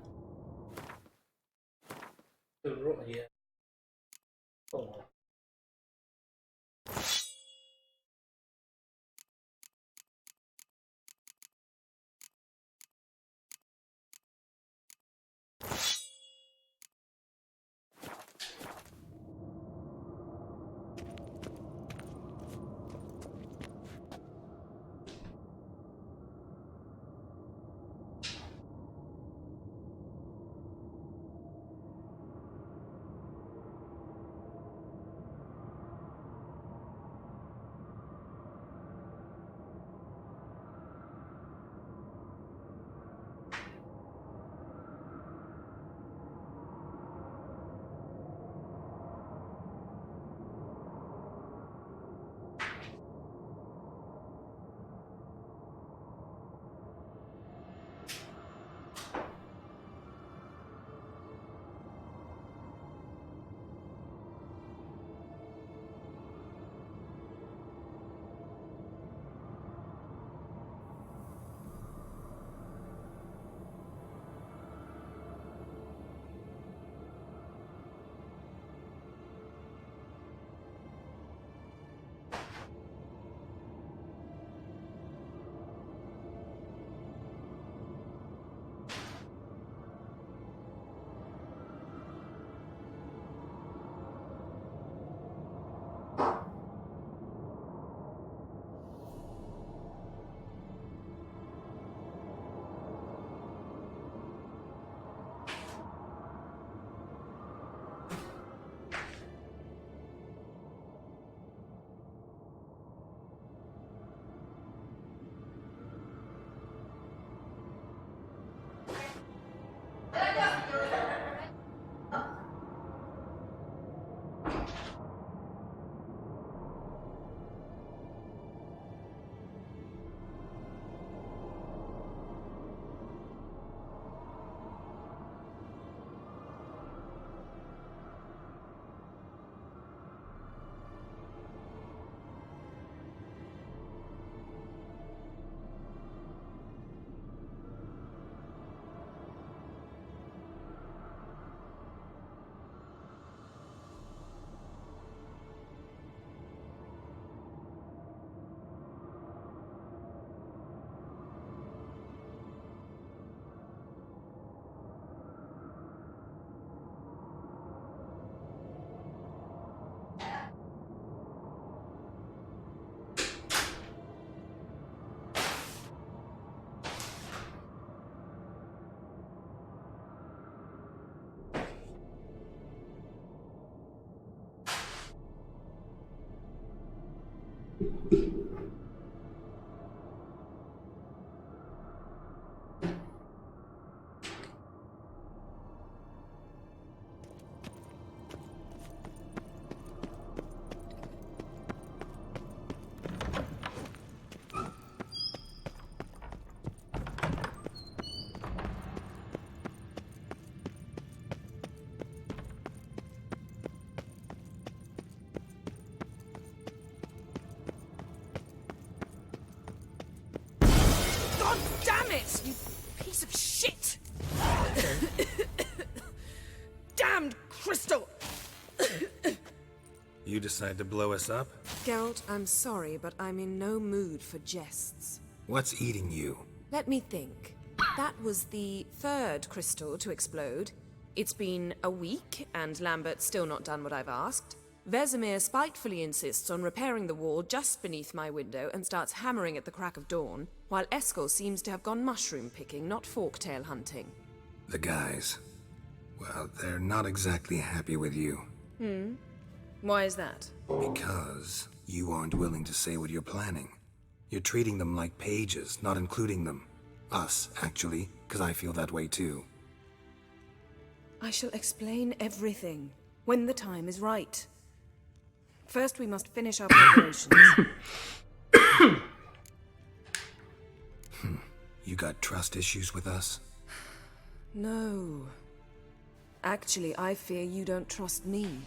The road here. Oh. God damn it, you piece of shit! Damned crystal! You decide to blow us up? Geralt, I'm sorry, but I'm in no mood for jests. What's eating you? Let me think. That was the third crystal to explode. It's been a week, and Lambert's still not done what I've asked. Vesemir spitefully insists on repairing the wall just beneath my window and starts hammering at the crack of dawn, while Eskel seems to have gone mushroom picking, not forktail hunting. The guys. Well, they're not exactly happy with you. Why is that? Because you aren't willing to say what you're planning. You're treating them like pages, not including them. Us, actually, because I feel that way too. I shall explain everything when the time is right. First, we must finish our preparations. You got trust issues with us? No. Actually, I fear you don't trust me.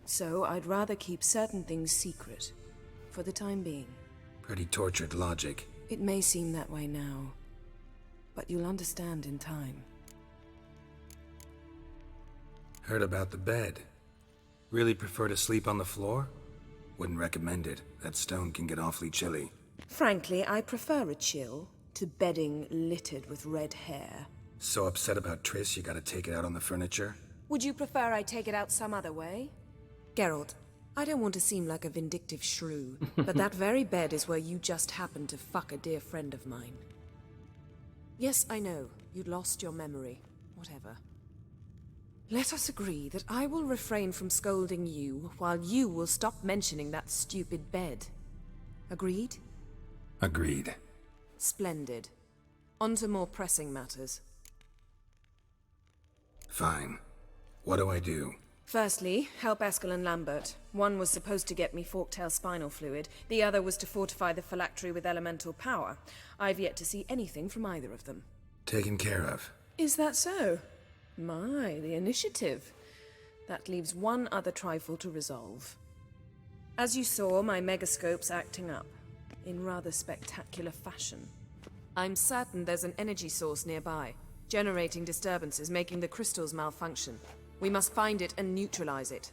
So I'd rather keep certain things secret, for the time being. Pretty tortured logic. It may seem that way now, but you'll understand in time. Heard about the bed. Really prefer to sleep on the floor? Wouldn't recommend it. That stone can get awfully chilly. Frankly, I prefer a chill to bedding littered with red hair. So upset about Triss you gotta take it out on the furniture? Would you prefer I take it out some other way? Geralt, I don't want to seem like a vindictive shrew, but that very bed is where you just happened to fuck a dear friend of mine. Yes, I know, you'd lost your memory. Whatever. Let us agree that I will refrain from scolding you, while you will stop mentioning that stupid bed. Agreed? Agreed. Splendid. On to more pressing matters. Fine. What do I do? Firstly, help Eskel and Lambert. One was supposed to get me Forktail spinal fluid, the other was to fortify the phylactery with elemental power. I've yet to see anything from either of them. Taken care of. Is that so? My, the initiative. That leaves one other trifle to resolve. As you saw, my megascope's acting up, in rather spectacular fashion. I'm certain there's an energy source nearby, generating disturbances, making the crystals malfunction. We must find it and neutralize it.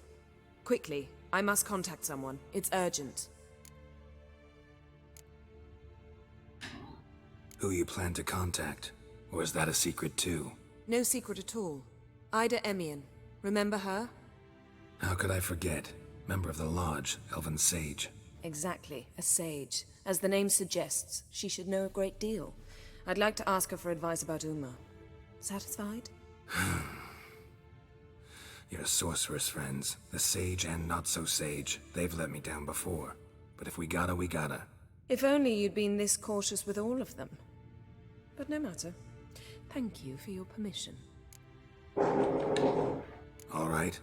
Quickly, I must contact someone. It's urgent. Who you plan to contact? Or is that a secret too? No secret at all. Ida Emian. Remember her? How could I forget? Member of the Lodge, Elven Sage. Exactly, a sage. As the name suggests, she should know a great deal. I'd like to ask her for advice about Uma. Satisfied? Your sorceress friends, the sage and not-so-sage, they've let me down before. But if we gotta, we gotta. If only you'd been this cautious with all of them. But no matter. Thank you for your permission. All right.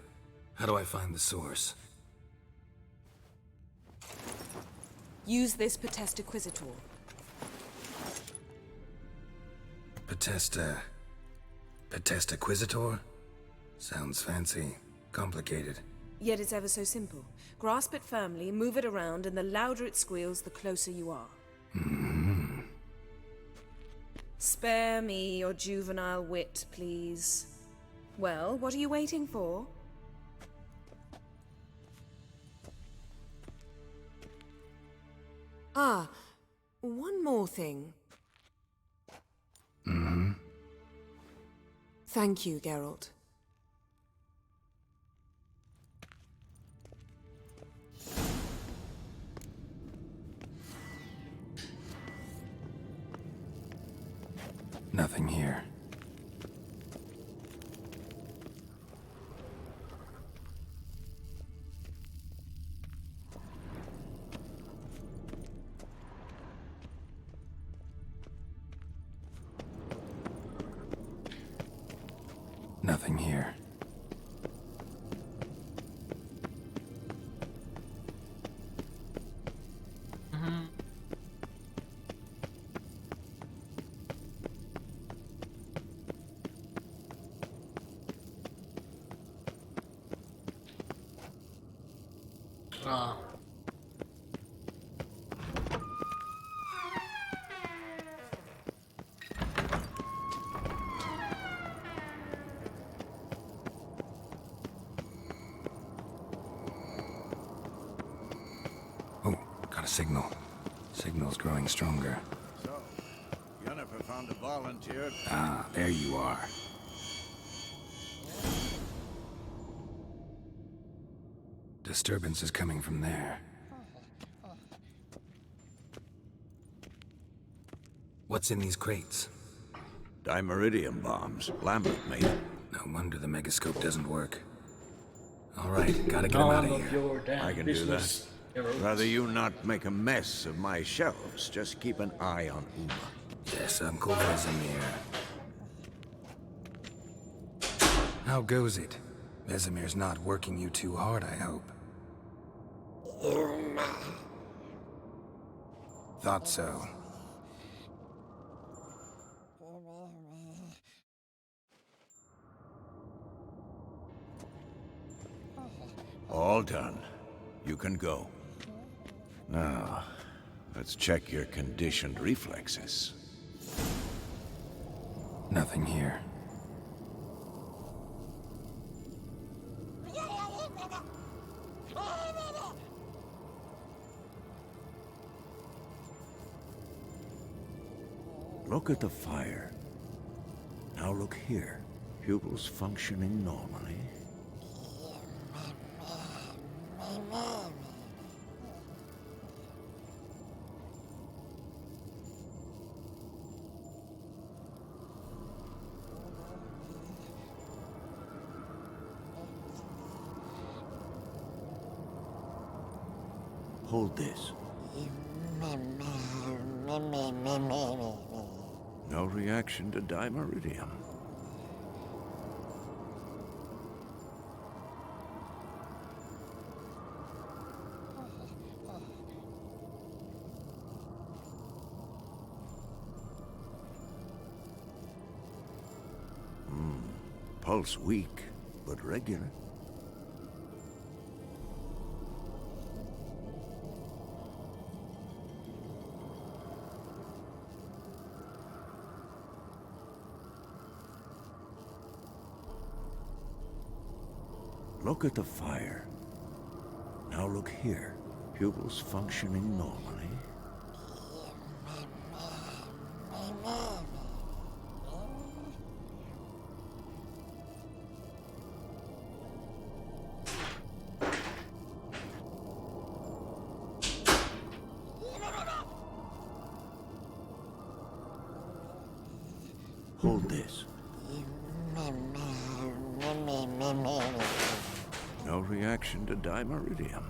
How do I find the source? Use this Potesta Quisitor. Potesta Quisitor? Sounds fancy. Complicated. Yet it's ever so simple. Grasp it firmly, move it around, and the louder it squeals, the closer you are. Mm-hmm. Spare me your juvenile wit, please. Well, what are you waiting for? Ah, one more thing. Mm-hmm. Thank you, Geralt. Nothing here. Nothing here. Ah. Oh, got a signal. Signal's growing stronger. So, Yennefer found a volunteer. Ah, there you are. Disturbance is coming from there. What's in these crates? Dimeridium bombs. Lambert made it. No wonder the megascope doesn't work. All right, gotta get him out of None of here. your damn I can do that. business, Geralt. Rather you not make a mess of my shelves. Just keep an eye on Uma. Yes, Uncle Vesemir. How goes it? Vesemir's not working you too hard, I hope. Thought so. All done. You can go. Now, let's check your conditioned reflexes. Nothing here. Look at the fire. Now look here. Pupils functioning normally. Hold this. No reaction to dimeridium. Pulse weak, but regular. Look at the fire. Now look here. Pupils functioning normally. Hold this. No reaction to dimeridium.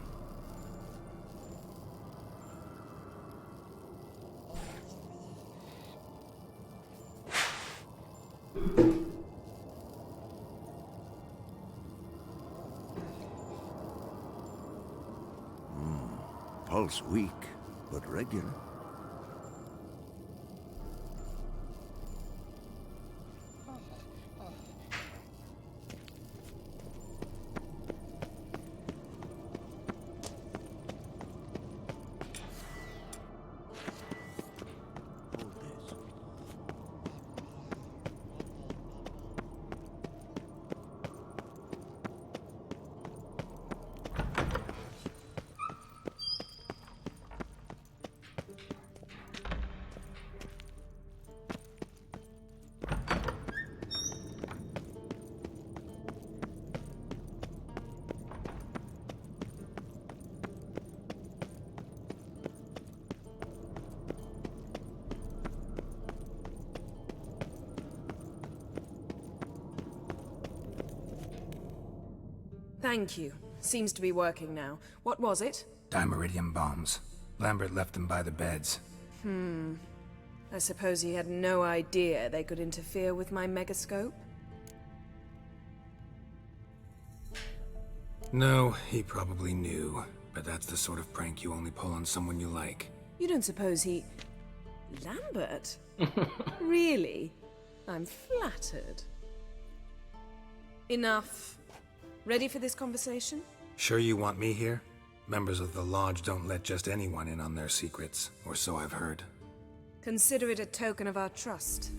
Pulse weak, but regular. Thank you. Seems to be working now. What was it? Dimeridium bombs. Lambert left them by the beds. I suppose he had no idea they could interfere with my megascope? No, he probably knew. But that's the sort of prank you only pull on someone you like. You don't suppose he... Lambert? Really? I'm flattered. Enough. Ready for this conversation? Sure you want me here? Members of the Lodge don't let just anyone in on their secrets, or so I've heard. Consider it a token of our trust.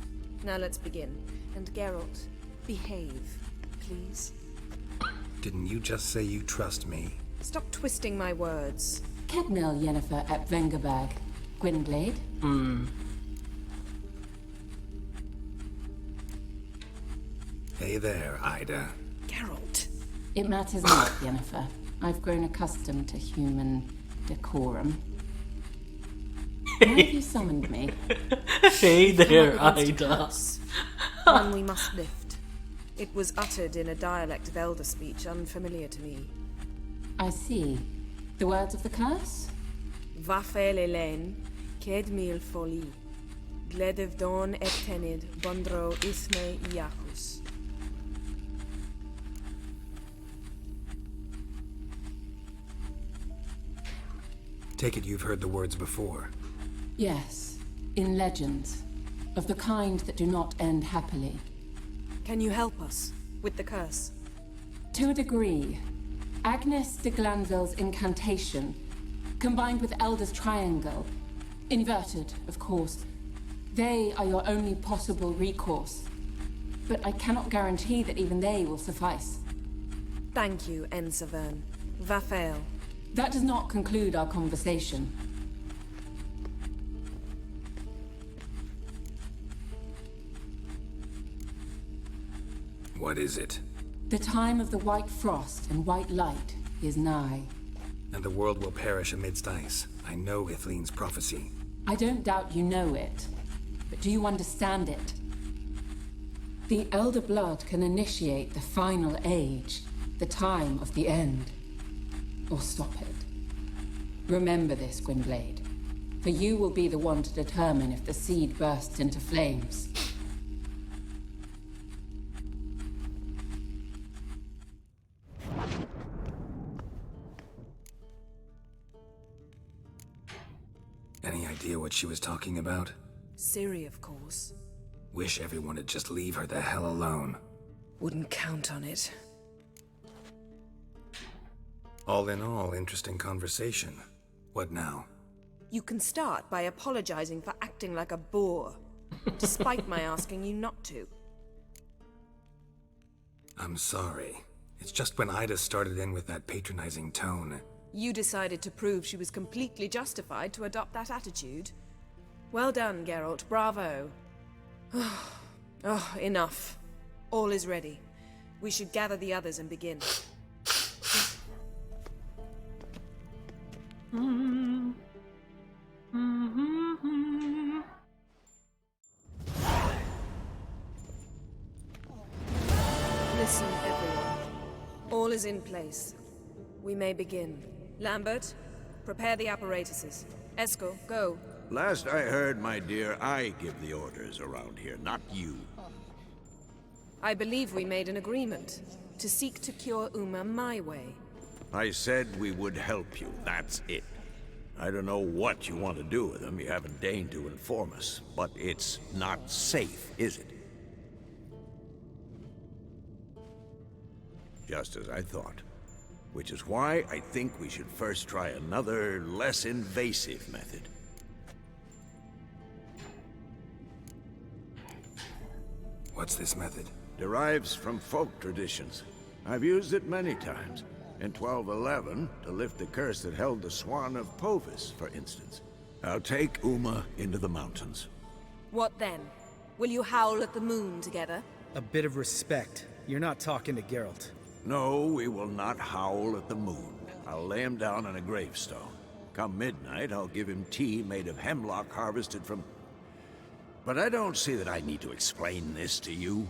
Now let's begin. And Geralt, behave, please. Didn't you just say you trust me? Stop twisting my words. Kednel Yennefer at Vengerberg. Gwynblade? Hey there, Ida. Geralt. It matters not, Yennefer. I've grown accustomed to human decorum. Why have you summoned me? Hey there, Come up against a Ida. curse. One we must lift. It was uttered in a dialect of Elder speech unfamiliar to me. I see. The words of the curse? Vafel Elen, Ked mil foli, Gledev don ettenid, Bondro isme Iacus. Take it you've heard the words before. Yes. In legends. Of the kind that do not end happily. Can you help us with the curse? To a degree. Agnes de Glanville's incantation, combined with Elder's triangle, inverted, of course. They are your only possible recourse. But I cannot guarantee that even they will suffice. Thank you, Ensavern. Vafael. That does not conclude our conversation. What is it? The time of the white frost and white light is nigh. And the world will perish amidst ice. I know Ithleen's prophecy. I don't doubt you know it, but do you understand it? The Elder Blood can initiate the final age, the time of the end, or stop it. Remember this, Gwynblade, for you will be the one to determine if the seed bursts into flames. Any idea what she was talking about? Ciri, of course. Wish everyone would just leave her the hell alone. Wouldn't count on it. All in all, interesting conversation. What now? You can start by apologizing for acting like a boor, despite my asking you not to. I'm sorry. It's just when Ida started in with that patronizing tone. You decided to prove she was completely justified to adopt that attitude. Well done, Geralt. Bravo. Oh, enough. All is ready. We should gather the others and begin. Listen, everyone. All is in place. We may begin. Lambert, prepare the apparatuses. Eskel, go. Last I heard, my dear, I give the orders around here, not you. I believe we made an agreement to seek to cure Uma my way. I said we would help you, that's it. I don't know what you want to do with them, you haven't deigned to inform us, but it's not safe, is it? Just as I thought. Which is why I think we should first try another, less invasive method. What's this method? Derives from folk traditions. I've used it many times. In 1211, to lift the curse that held the Swan of Povis, for instance. I'll take Uma into the mountains. What then? Will you howl at the moon together? A bit of respect. You're not talking to Geralt. No, we will not howl at the moon. I'll lay him down on a gravestone. Come midnight, I'll give him tea made of hemlock harvested from... But I don't see that I need to explain this to you.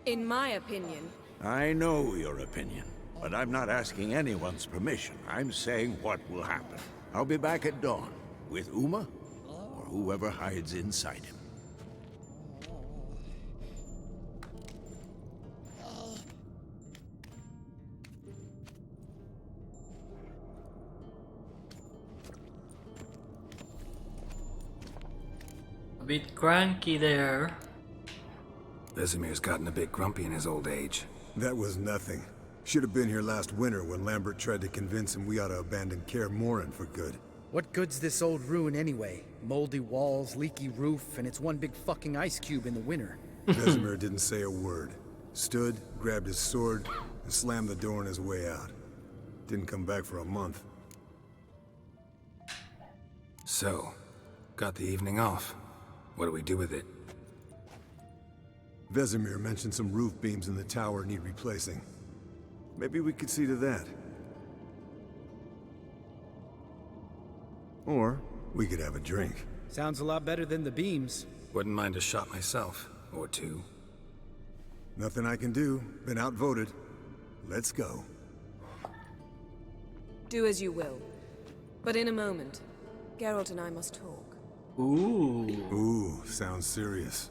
In my opinion... I know your opinion, but I'm not asking anyone's permission. I'm saying what will happen. I'll be back at dawn, with Uma, or whoever hides inside him. A bit cranky there. Vesemir's gotten a bit grumpy in his old age. That was nothing. Should have been here last winter when Lambert tried to convince him we ought to abandon Kaer Morhen for good. What good's this old ruin anyway? Moldy walls, leaky roof, and it's one big fucking ice cube in the winter. Vesemir didn't say a word. Stood, grabbed his sword, and slammed the door on his way out. Didn't come back for a month. So, got the evening off. What do we do with it? Vesemir mentioned some roof beams in the tower need replacing. Maybe we could see to that. Or we could have a drink. Sounds a lot better than the beams. Wouldn't mind a shot myself, or two. Nothing I can do. Been outvoted. Let's go. Do as you will. But in a moment, Geralt and I must talk. Ooh, sounds serious.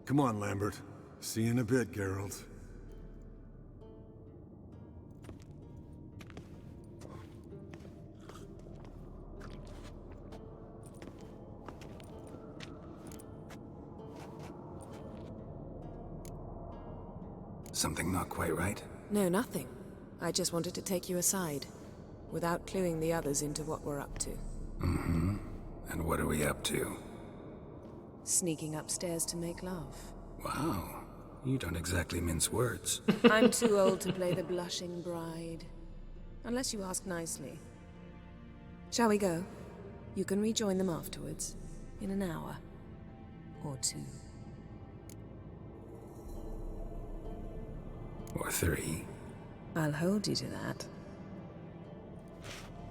Come on, Lambert. See you in a bit, Geralt. Something not quite right? No, nothing. I just wanted to take you aside, without cluing the others into what we're up to. Mm-hmm. And what are we up to? Sneaking upstairs to make love. Wow. You don't exactly mince words. I'm too old to play the blushing bride. Unless you ask nicely. Shall we go? You can rejoin them afterwards. In an hour. Or 2. Or 3. I'll hold you to that.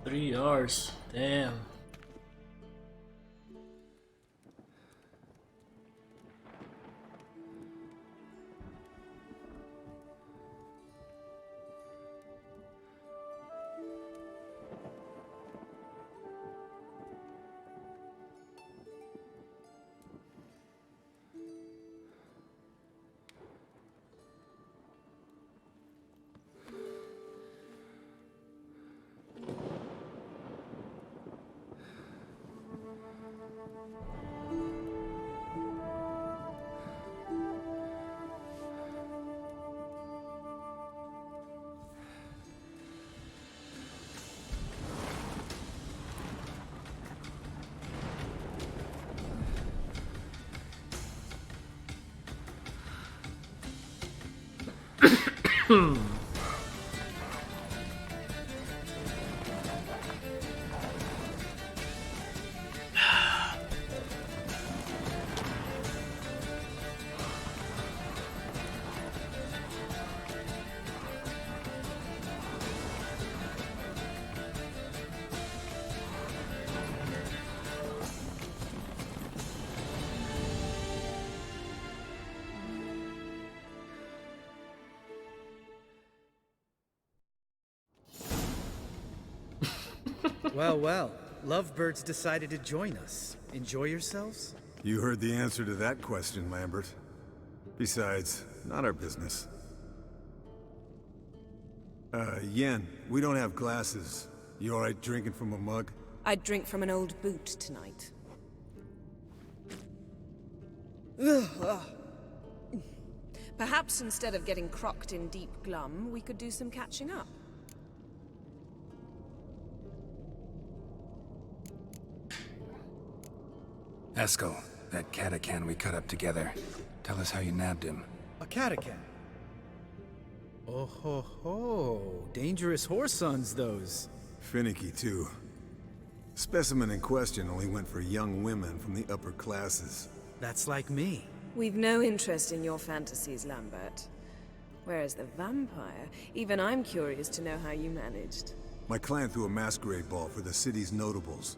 3 hours. Damn. Well, well. Lovebirds decided to join us. Enjoy yourselves? You heard the answer to that question, Lambert. Besides, not our business. Yen, we don't have glasses. You alright drinking from a mug? I'd drink from an old boot tonight. Perhaps instead of getting crocked in deep glum, we could do some catching up. Eskel, that Catacan we cut up together. Tell us how you nabbed him. A Catacan? Oh ho ho. Dangerous horse sons, those. Finicky, too. The specimen in question only went for young women from the upper classes. That's like me. We've no interest in your fantasies, Lambert. Whereas the vampire, even I'm curious to know how you managed. My clan threw a masquerade ball for the city's notables,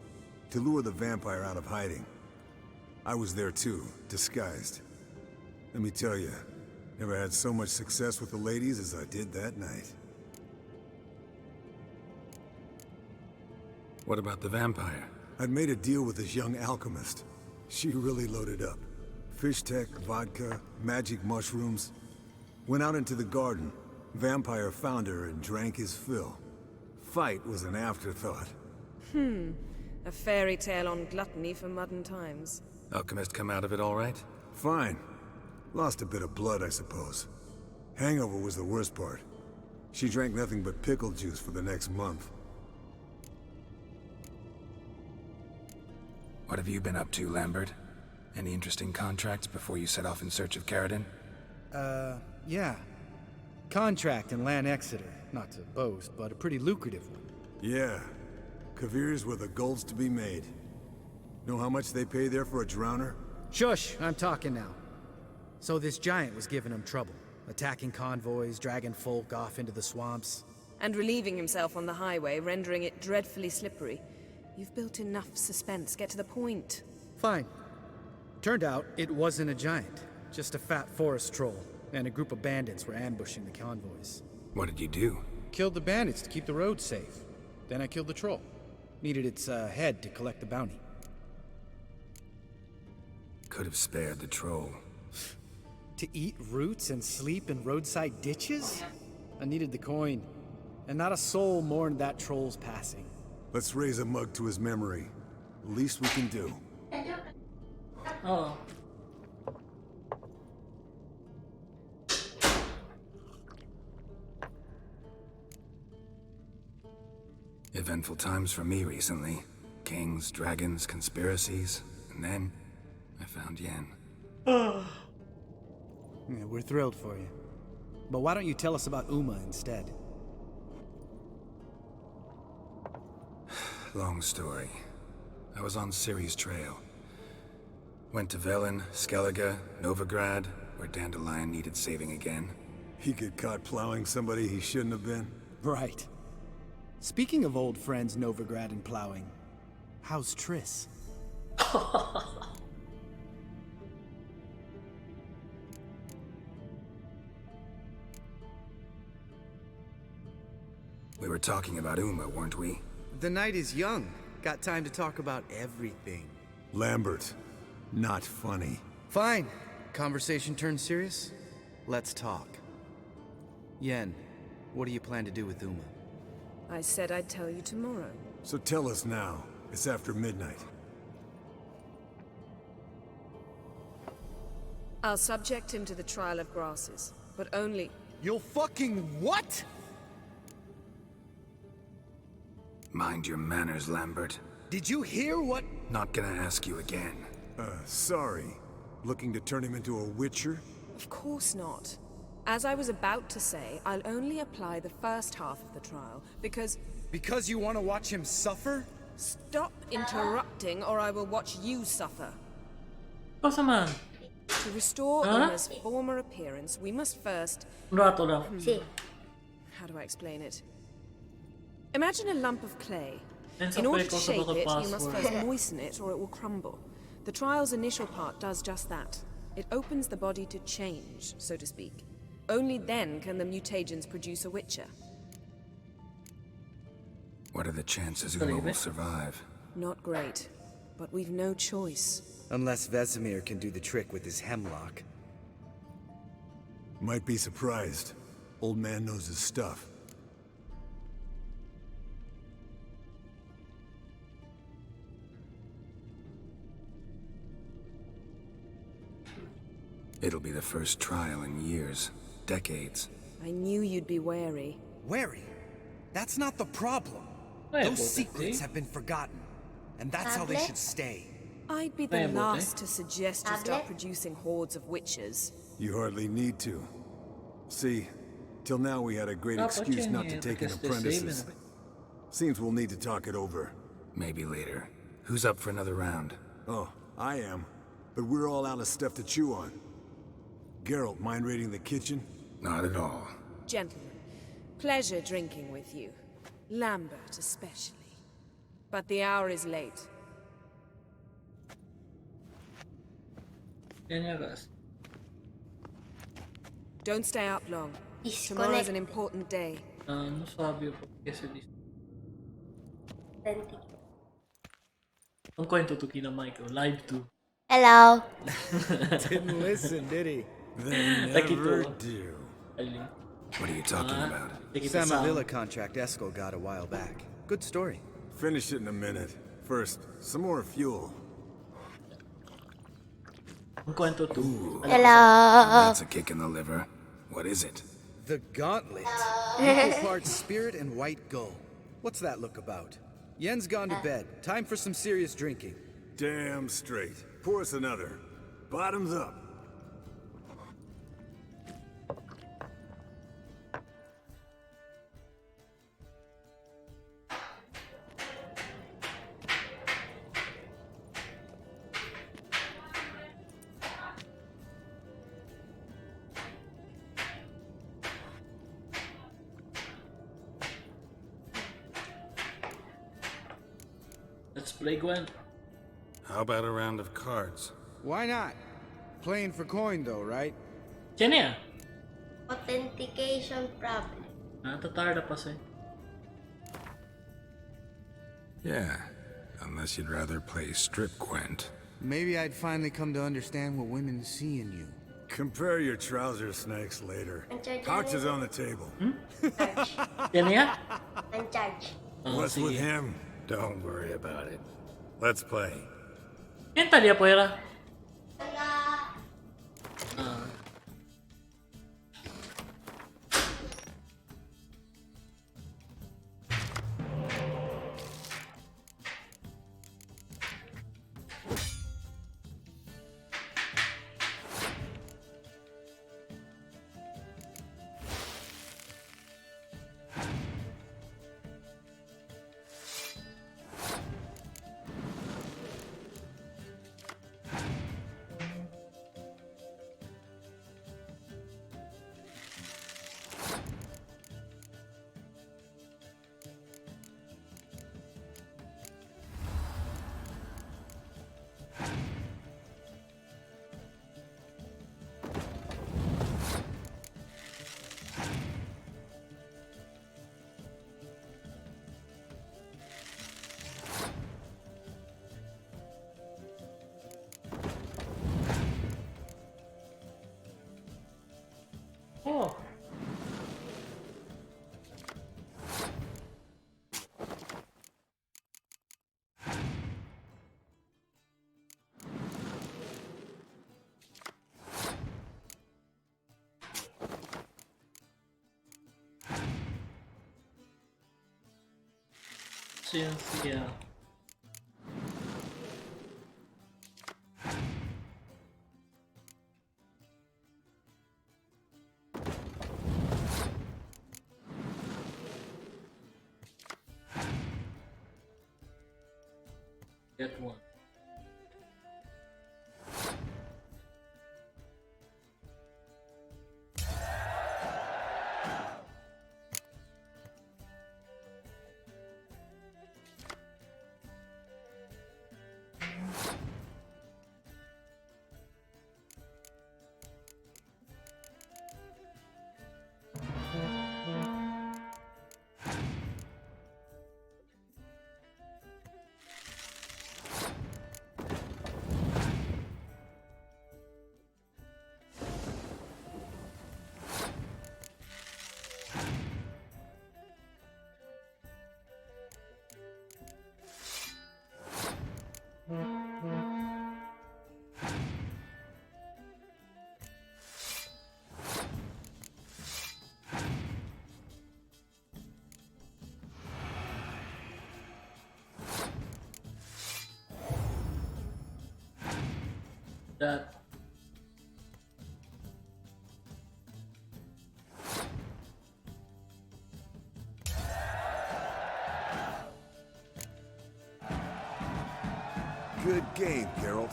to lure the vampire out of hiding. I was there too, disguised. Let me tell you, never had so much success with the ladies as I did that night. What about the vampire? I'd made a deal with this young alchemist. She really loaded up. Fish tech, vodka, magic mushrooms. Went out into the garden. Vampire found her and drank his fill. Fight was an afterthought. A fairy tale on gluttony for modern times. Alchemist come out of it all right? Fine. Lost a bit of blood, I suppose. Hangover was the worst part. She drank nothing but pickle juice for the next month. What have you been up to, Lambert? Any interesting contracts before you set off in search of Caridin? Yeah. Contract in Lan Exeter. Not to boast, but a pretty lucrative one. Yeah. Kavir's where the gold's to be made. Know how much they pay there for a drowner? Shush! I'm talking now. So this giant was giving him trouble. Attacking convoys, dragging folk off into the swamps. And relieving himself on the highway, rendering it dreadfully slippery. You've built enough suspense. Get to the point. Fine. Turned out, it wasn't a giant. Just a fat forest troll. And a group of bandits were ambushing the convoys. What did you do? Killed the bandits to keep the road safe. Then I killed the troll. Needed its head to collect the bounty. Could have spared the troll. To eat roots and sleep in roadside ditches? I needed the coin. And not a soul mourned that troll's passing. Let's raise a mug to his memory. Least we can do. Oh. Eventful times for me recently. Kings, dragons, conspiracies, and then I found Yen. Yeah, we're thrilled for you. But why don't you tell us about Uma instead? Long story. I was on Ciri's trail. Went to Velen, Skellige, Novigrad, where Dandelion needed saving again. He get caught plowing somebody he shouldn't have been? Right. Speaking of old friends Novigrad and plowing, how's Triss? We were talking about Uma, weren't we? The night is young. Got time to talk about everything. Lambert, not funny. Fine. Conversation turned serious? Let's talk. Yen, what do you plan to do with Uma? I said I'd tell you tomorrow. So tell us now. It's after midnight. I'll subject him to the trial of grasses, but only... You'll fucking what? Mind your manners, Lambert. Did you hear what? Not gonna ask you again. Sorry. Looking to turn him into a witcher? Of course not. As I was about to say, I'll only apply the first half of the trial, because... Because you want to watch him suffer? Stop interrupting, or I will watch you suffer. Cosa man? To restore Uma's former appearance, we must first... Un rato lang. How do I explain it? Imagine a lump of clay. Then In order to sabay ko shape sa it, you must password. first moisten it or it will crumble. The trial's initial part does just that. It opens the body to change, so to speak. Only then can the mutagens produce a witcher. What are the chances Uma will survive? Not great, but we've no choice. Unless Vesemir can do the trick with his hemlock. Might be surprised. Old man knows his stuff. It'll be the first trial in years. Decades. I knew you'd be wary. Wary? That's not the problem. Those secrets have been forgotten. And that's how they should stay. I'd be the last to suggest you start producing hordes of witches. You hardly need to. See, till now we had a great excuse not to take in apprentices. Seems we'll need to talk it over. Maybe later. Who's up for another round? Oh, I am. But we're all out of stuff to chew on. Geralt, mind raiding the kitchen? Not at all. Gentlemen, pleasure drinking with you. Lambert especially. But the hour is late. Yan nga guys. Don't stay up long. Tomorrow's an important day. Ano sabi ko kasi di. Ang kwento to kina Michael, live to. Hello. Didn't listen, did he? They never do. What are you talking about? Samavilla contract Eskel got a while back. Good story. Finish it in a minute. First, some more fuel. Ang kwento to. Hello. That's a kick in the liver. What is it? The gauntlet. Equal parts spirit and white gull. What's that look about? Yen's gone to bed. Time for some serious drinking. Damn straight. Pour us another. Bottoms up. Let's play Gwen. How about a round of cards? Why not? Playing for coin though, right? Yan ya. Authentication problem. Natatarda pa siya. Yeah, unless you'd rather play strip Gwent. Maybe I'd finally come to understand what women see in you. Compare your trouser snakes later. Couch is on the table. Yan ya? I'm charged. What's with him? Don't worry about it. Let's play. Yan tali afuera. Cynthia. Get one. That Good game, Geralt.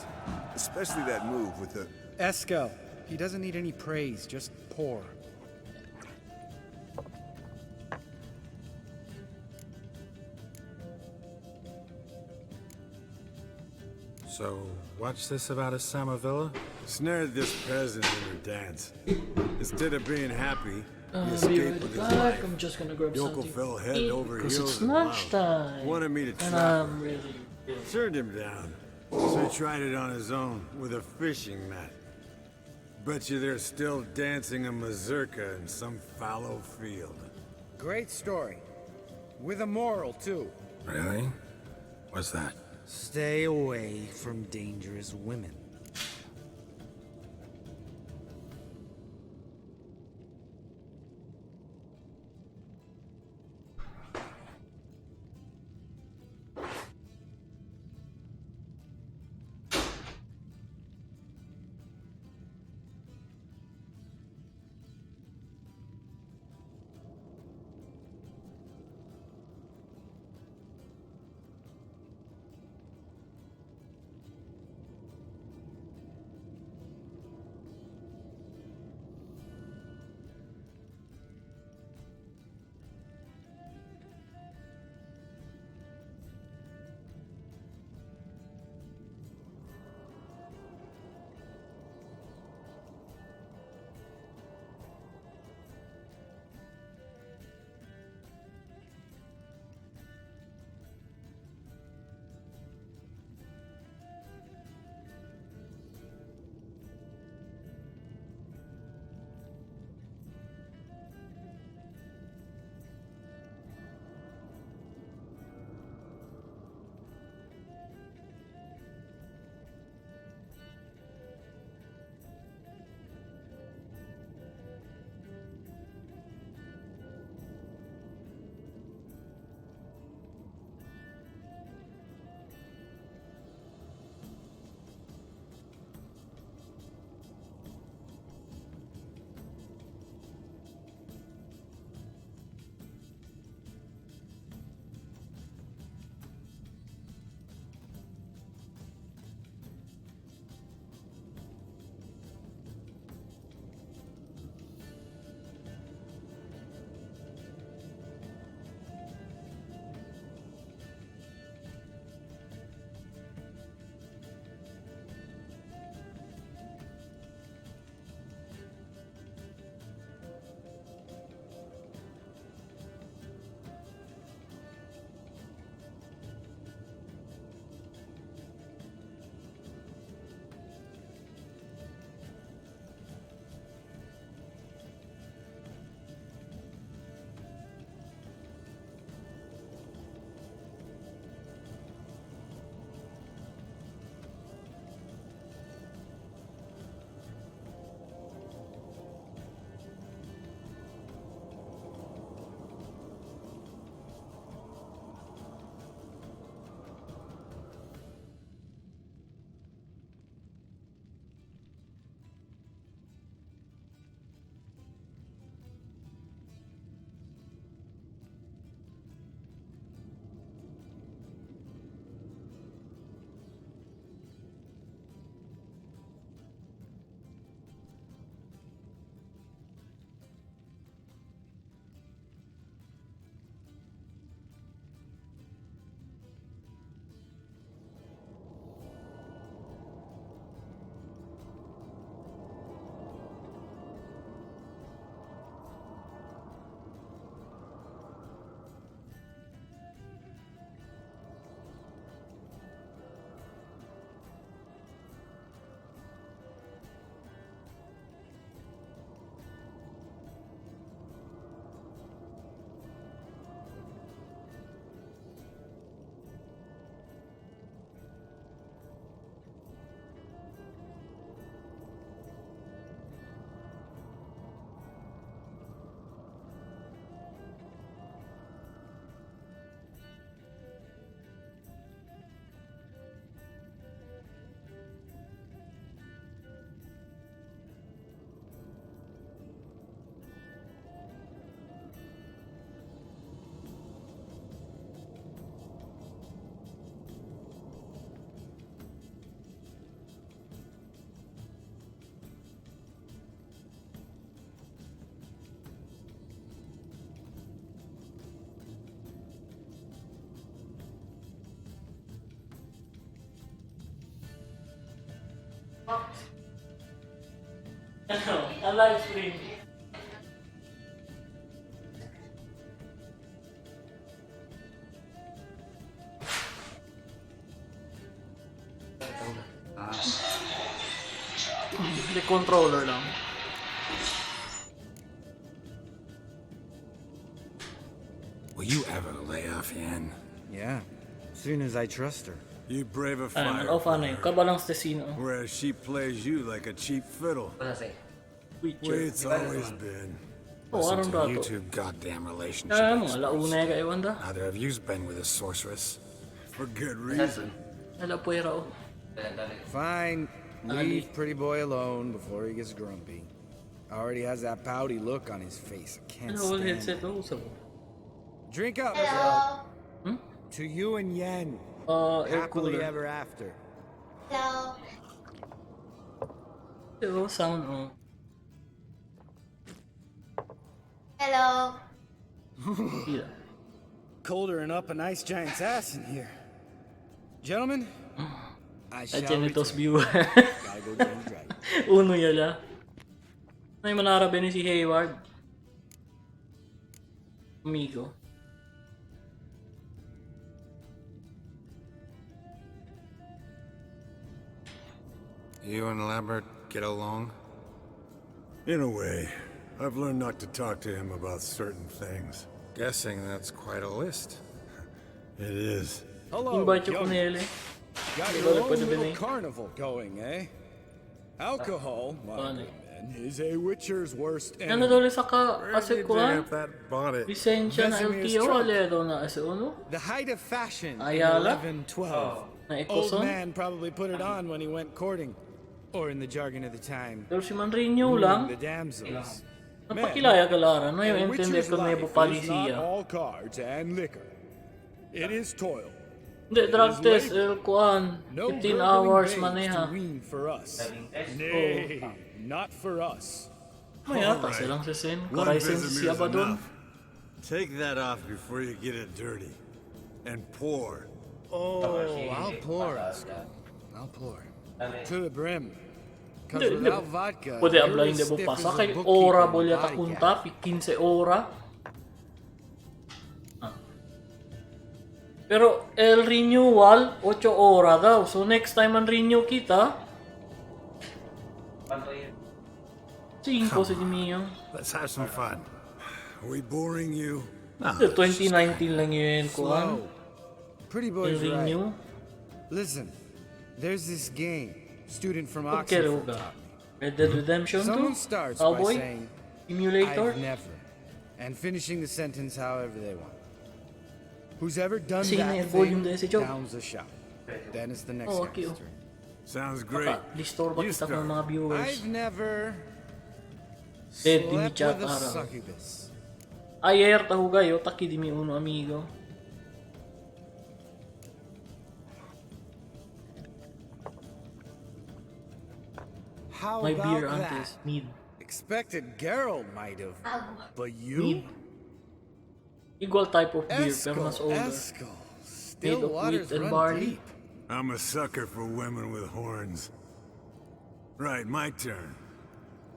Especially that move with the... Eskel. He doesn't need any praise, just pour. So, what's this about a Samavilla? Snared this peasant in her dance. Instead of being happy, he be escaped right with his back. life. I'm just gonna grab Yokel something fell to head eat over because heels it's in love. lunchtime. Wanted me to And trap I'm her. really Turned him down. So he tried it on his own with a fishing net. Bet you they're still dancing a mazurka in some fallow field. Great story. With a moral, too. Really? What's that? Stay away from dangerous women. A live stream. The controller lang. Will you ever lay off, Yan? Yeah, as soon as I trust her. You brave a Ah, fire nag-off for ano yun. her, Kabalang Stesino. whereas she plays you like a cheap fiddle. Way Witcher. it's always been. Oh, Listen anong to you dato? two goddamn relationship Ah, ano, experts. alauna ka ewan da. Neither of you's been with a sorceress. For good reason. Alapuera o. Fine, leave pretty boy alone before he gets grumpy. Already has that pouty look on his face. I can't Ano wala stand headset o? Sa Drink up, Hello. to you and Yen. air Happily cooler. ever after. Hello. Pero sound o. Hello. Yeah. Colder and up a nice giant's ass in here. Gentlemen, I A shall Genitos return. viewer. Gotta go get him dragon. Uno yala. Ay manarabi ni si Hayward. Amigo. You and Lambert get along? In a way, I've learned not to talk to him about certain things. Guessing that's quite a list. It is. Hello, Invite yung young- Kuneli. Got Hindi your ko own pwede little din eh. carnival going, eh? Alcohol, my Funny. good man, is a witcher's worst Ano enemy. daw rin sa ka Where kasi did you kuhan? have that bonnet? Lisensya na Vesemir's LTO trunk. wala daw na kasi uno. The height of fashion in Ayala? 1112. Na Old Ecoson. man probably put it on when he went courting. Or in the jargon of the time, Pero si Manrinho wooing lang. the damsels. Napakilaya kalaran. No A yung intindi witcher's ko na life yung is not palisiya. all cards and liquor. It is toil. Hindi, drug is test. labor. Kuhan. No 15 gurgling hours babes maneha. to wean for us. Nay, not for us. May ata silang sisin. One Karaysin Vesemir's siya ba dun? enough. Take that off before you get it dirty. And pour. Oh, I'll pour, Oscar. I'll pour. To the brim. Because Hindi, without vodka, pwede you're abla as hindi mo stiff pasa as a kay bookkeeper ora in bolya body kakunta, cap. 15 ora. Ah. Pero el renewal 8 ora daw. So next time ang renew kita 5 si Dimio. Let's have some fun. Are we boring you? 2019 lang yun kuhan. Slow. Pretty El boy's right. renew. Listen, there's this game. Student from Okay, Oxford Ruga. taught me. Red Dead Redemption 2. Someone starts by Cowboy. saying, Simulator. I've never, and finishing the sentence however they want. Who's ever done Kasi that na-volume thing din si Joe. downs a shot. Then it's the next Oh, guy's okay, oh. turn. Sounds great. Listor ba You kita start. ng mga viewers? I've never Dead di mi slept chat with a araw. succubus. Ayer tahugayo taki di mi uno amigo. How My about beer that? antes mid. Expected Geralt might have, but Mid? you? Equal type of beer pero mas older. Eskel. Made Still of waters wheat and run barley. deep. I'm a sucker for women with horns. Right, my turn.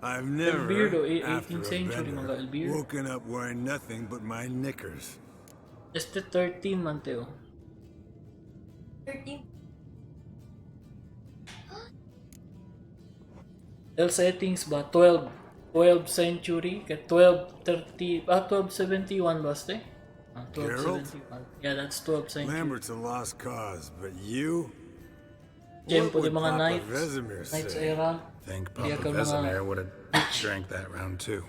I've never, Beardo, after 18th a century bender, mga El Beard. woken up wearing nothing but my knickers. Este 13 man teo. 13. El settings ba 12 century kay 1271 ba ste? Ah, Geralt? 1271. Yeah, that's 12th century. Lambert's a lost cause, but you? Tempo What de would mga Papa knights. Vesemir Knights say? era. Think Hindi Papa ka mga- Vesemir would have drank that round too.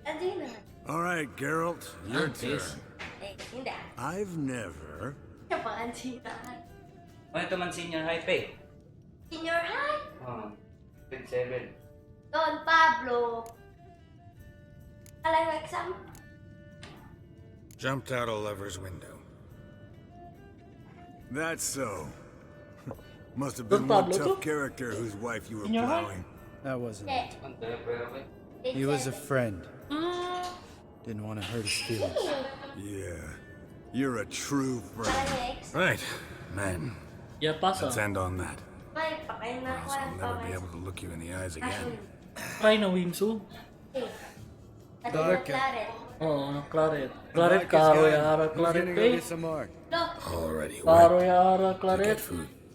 Adina. All right, Geralt, your Ah, turn. yes. Eh, hindi. I've never. Kapangan sila. Ano ito man senior high pay? Senior high. Grade 7. Don Pablo. Alam mo exam? Jumped out a lover's window. That's so. Must have Don been one Pablo tough to? character whose wife you were Senior high? plowing. That wasn't Hindi. it. He was a friend. Didn't want to hurt his feelings. Yeah. You're a true friend. Alam mo ex? Right, man. Yeah, pasa. Let's end on that. May pakain na ko I'll ang never be able to look you in the eyes again. Try na Wimsu. At yung claret. Oo, claret. Claret, karo yara, claret eh. Already, Karo yara, claret.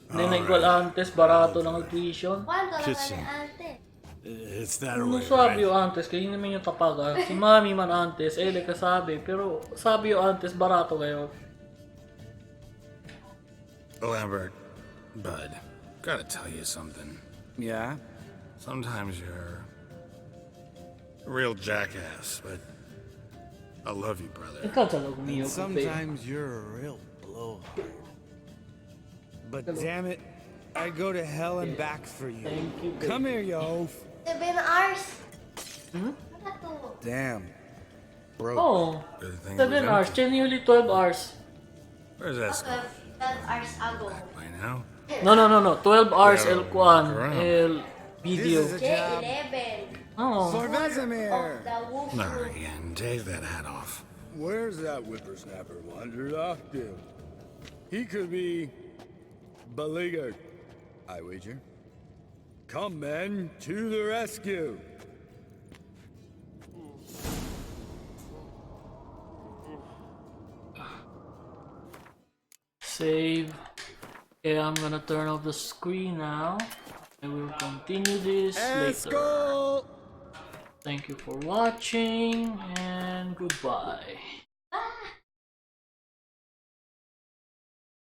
Hindi na igual antes, barato ng tuition. Kwanto lang kami ante. It's that Ano way, sabi right? yung antes, kayo naman yung tapaga. Si mami man antes, ele ka sabi. Pero sabi yung antes, barato kayo. Lambert, bud, gotta tell you something. Yeah? Sometimes you're a real jackass, but I love you, brother. Ikaw talaga umiyo ko, Sometimes you're a real blowhard. But damn it, I go to hell and back for you. Thank you, babe. Come here, yo. 7 hours. Hmm? Ano to? Damn. Bro. Oh, Good thing 7 it was hours, empty. genuinely 12 hours. Where's Esco? 12 hours ago. By now? No. 12 hours Yeah, el Kwan, around. el video. This is a job J11. Oh, for Of Vesemir. the wolf. Not again. Take that hat off. Where's that whippersnapper wandered off to? He could be beleaguered, I wager. Come, men, to the rescue! save. Okay, I'm gonna turn off the screen now. I will continue this later. Thank you for watching and goodbye.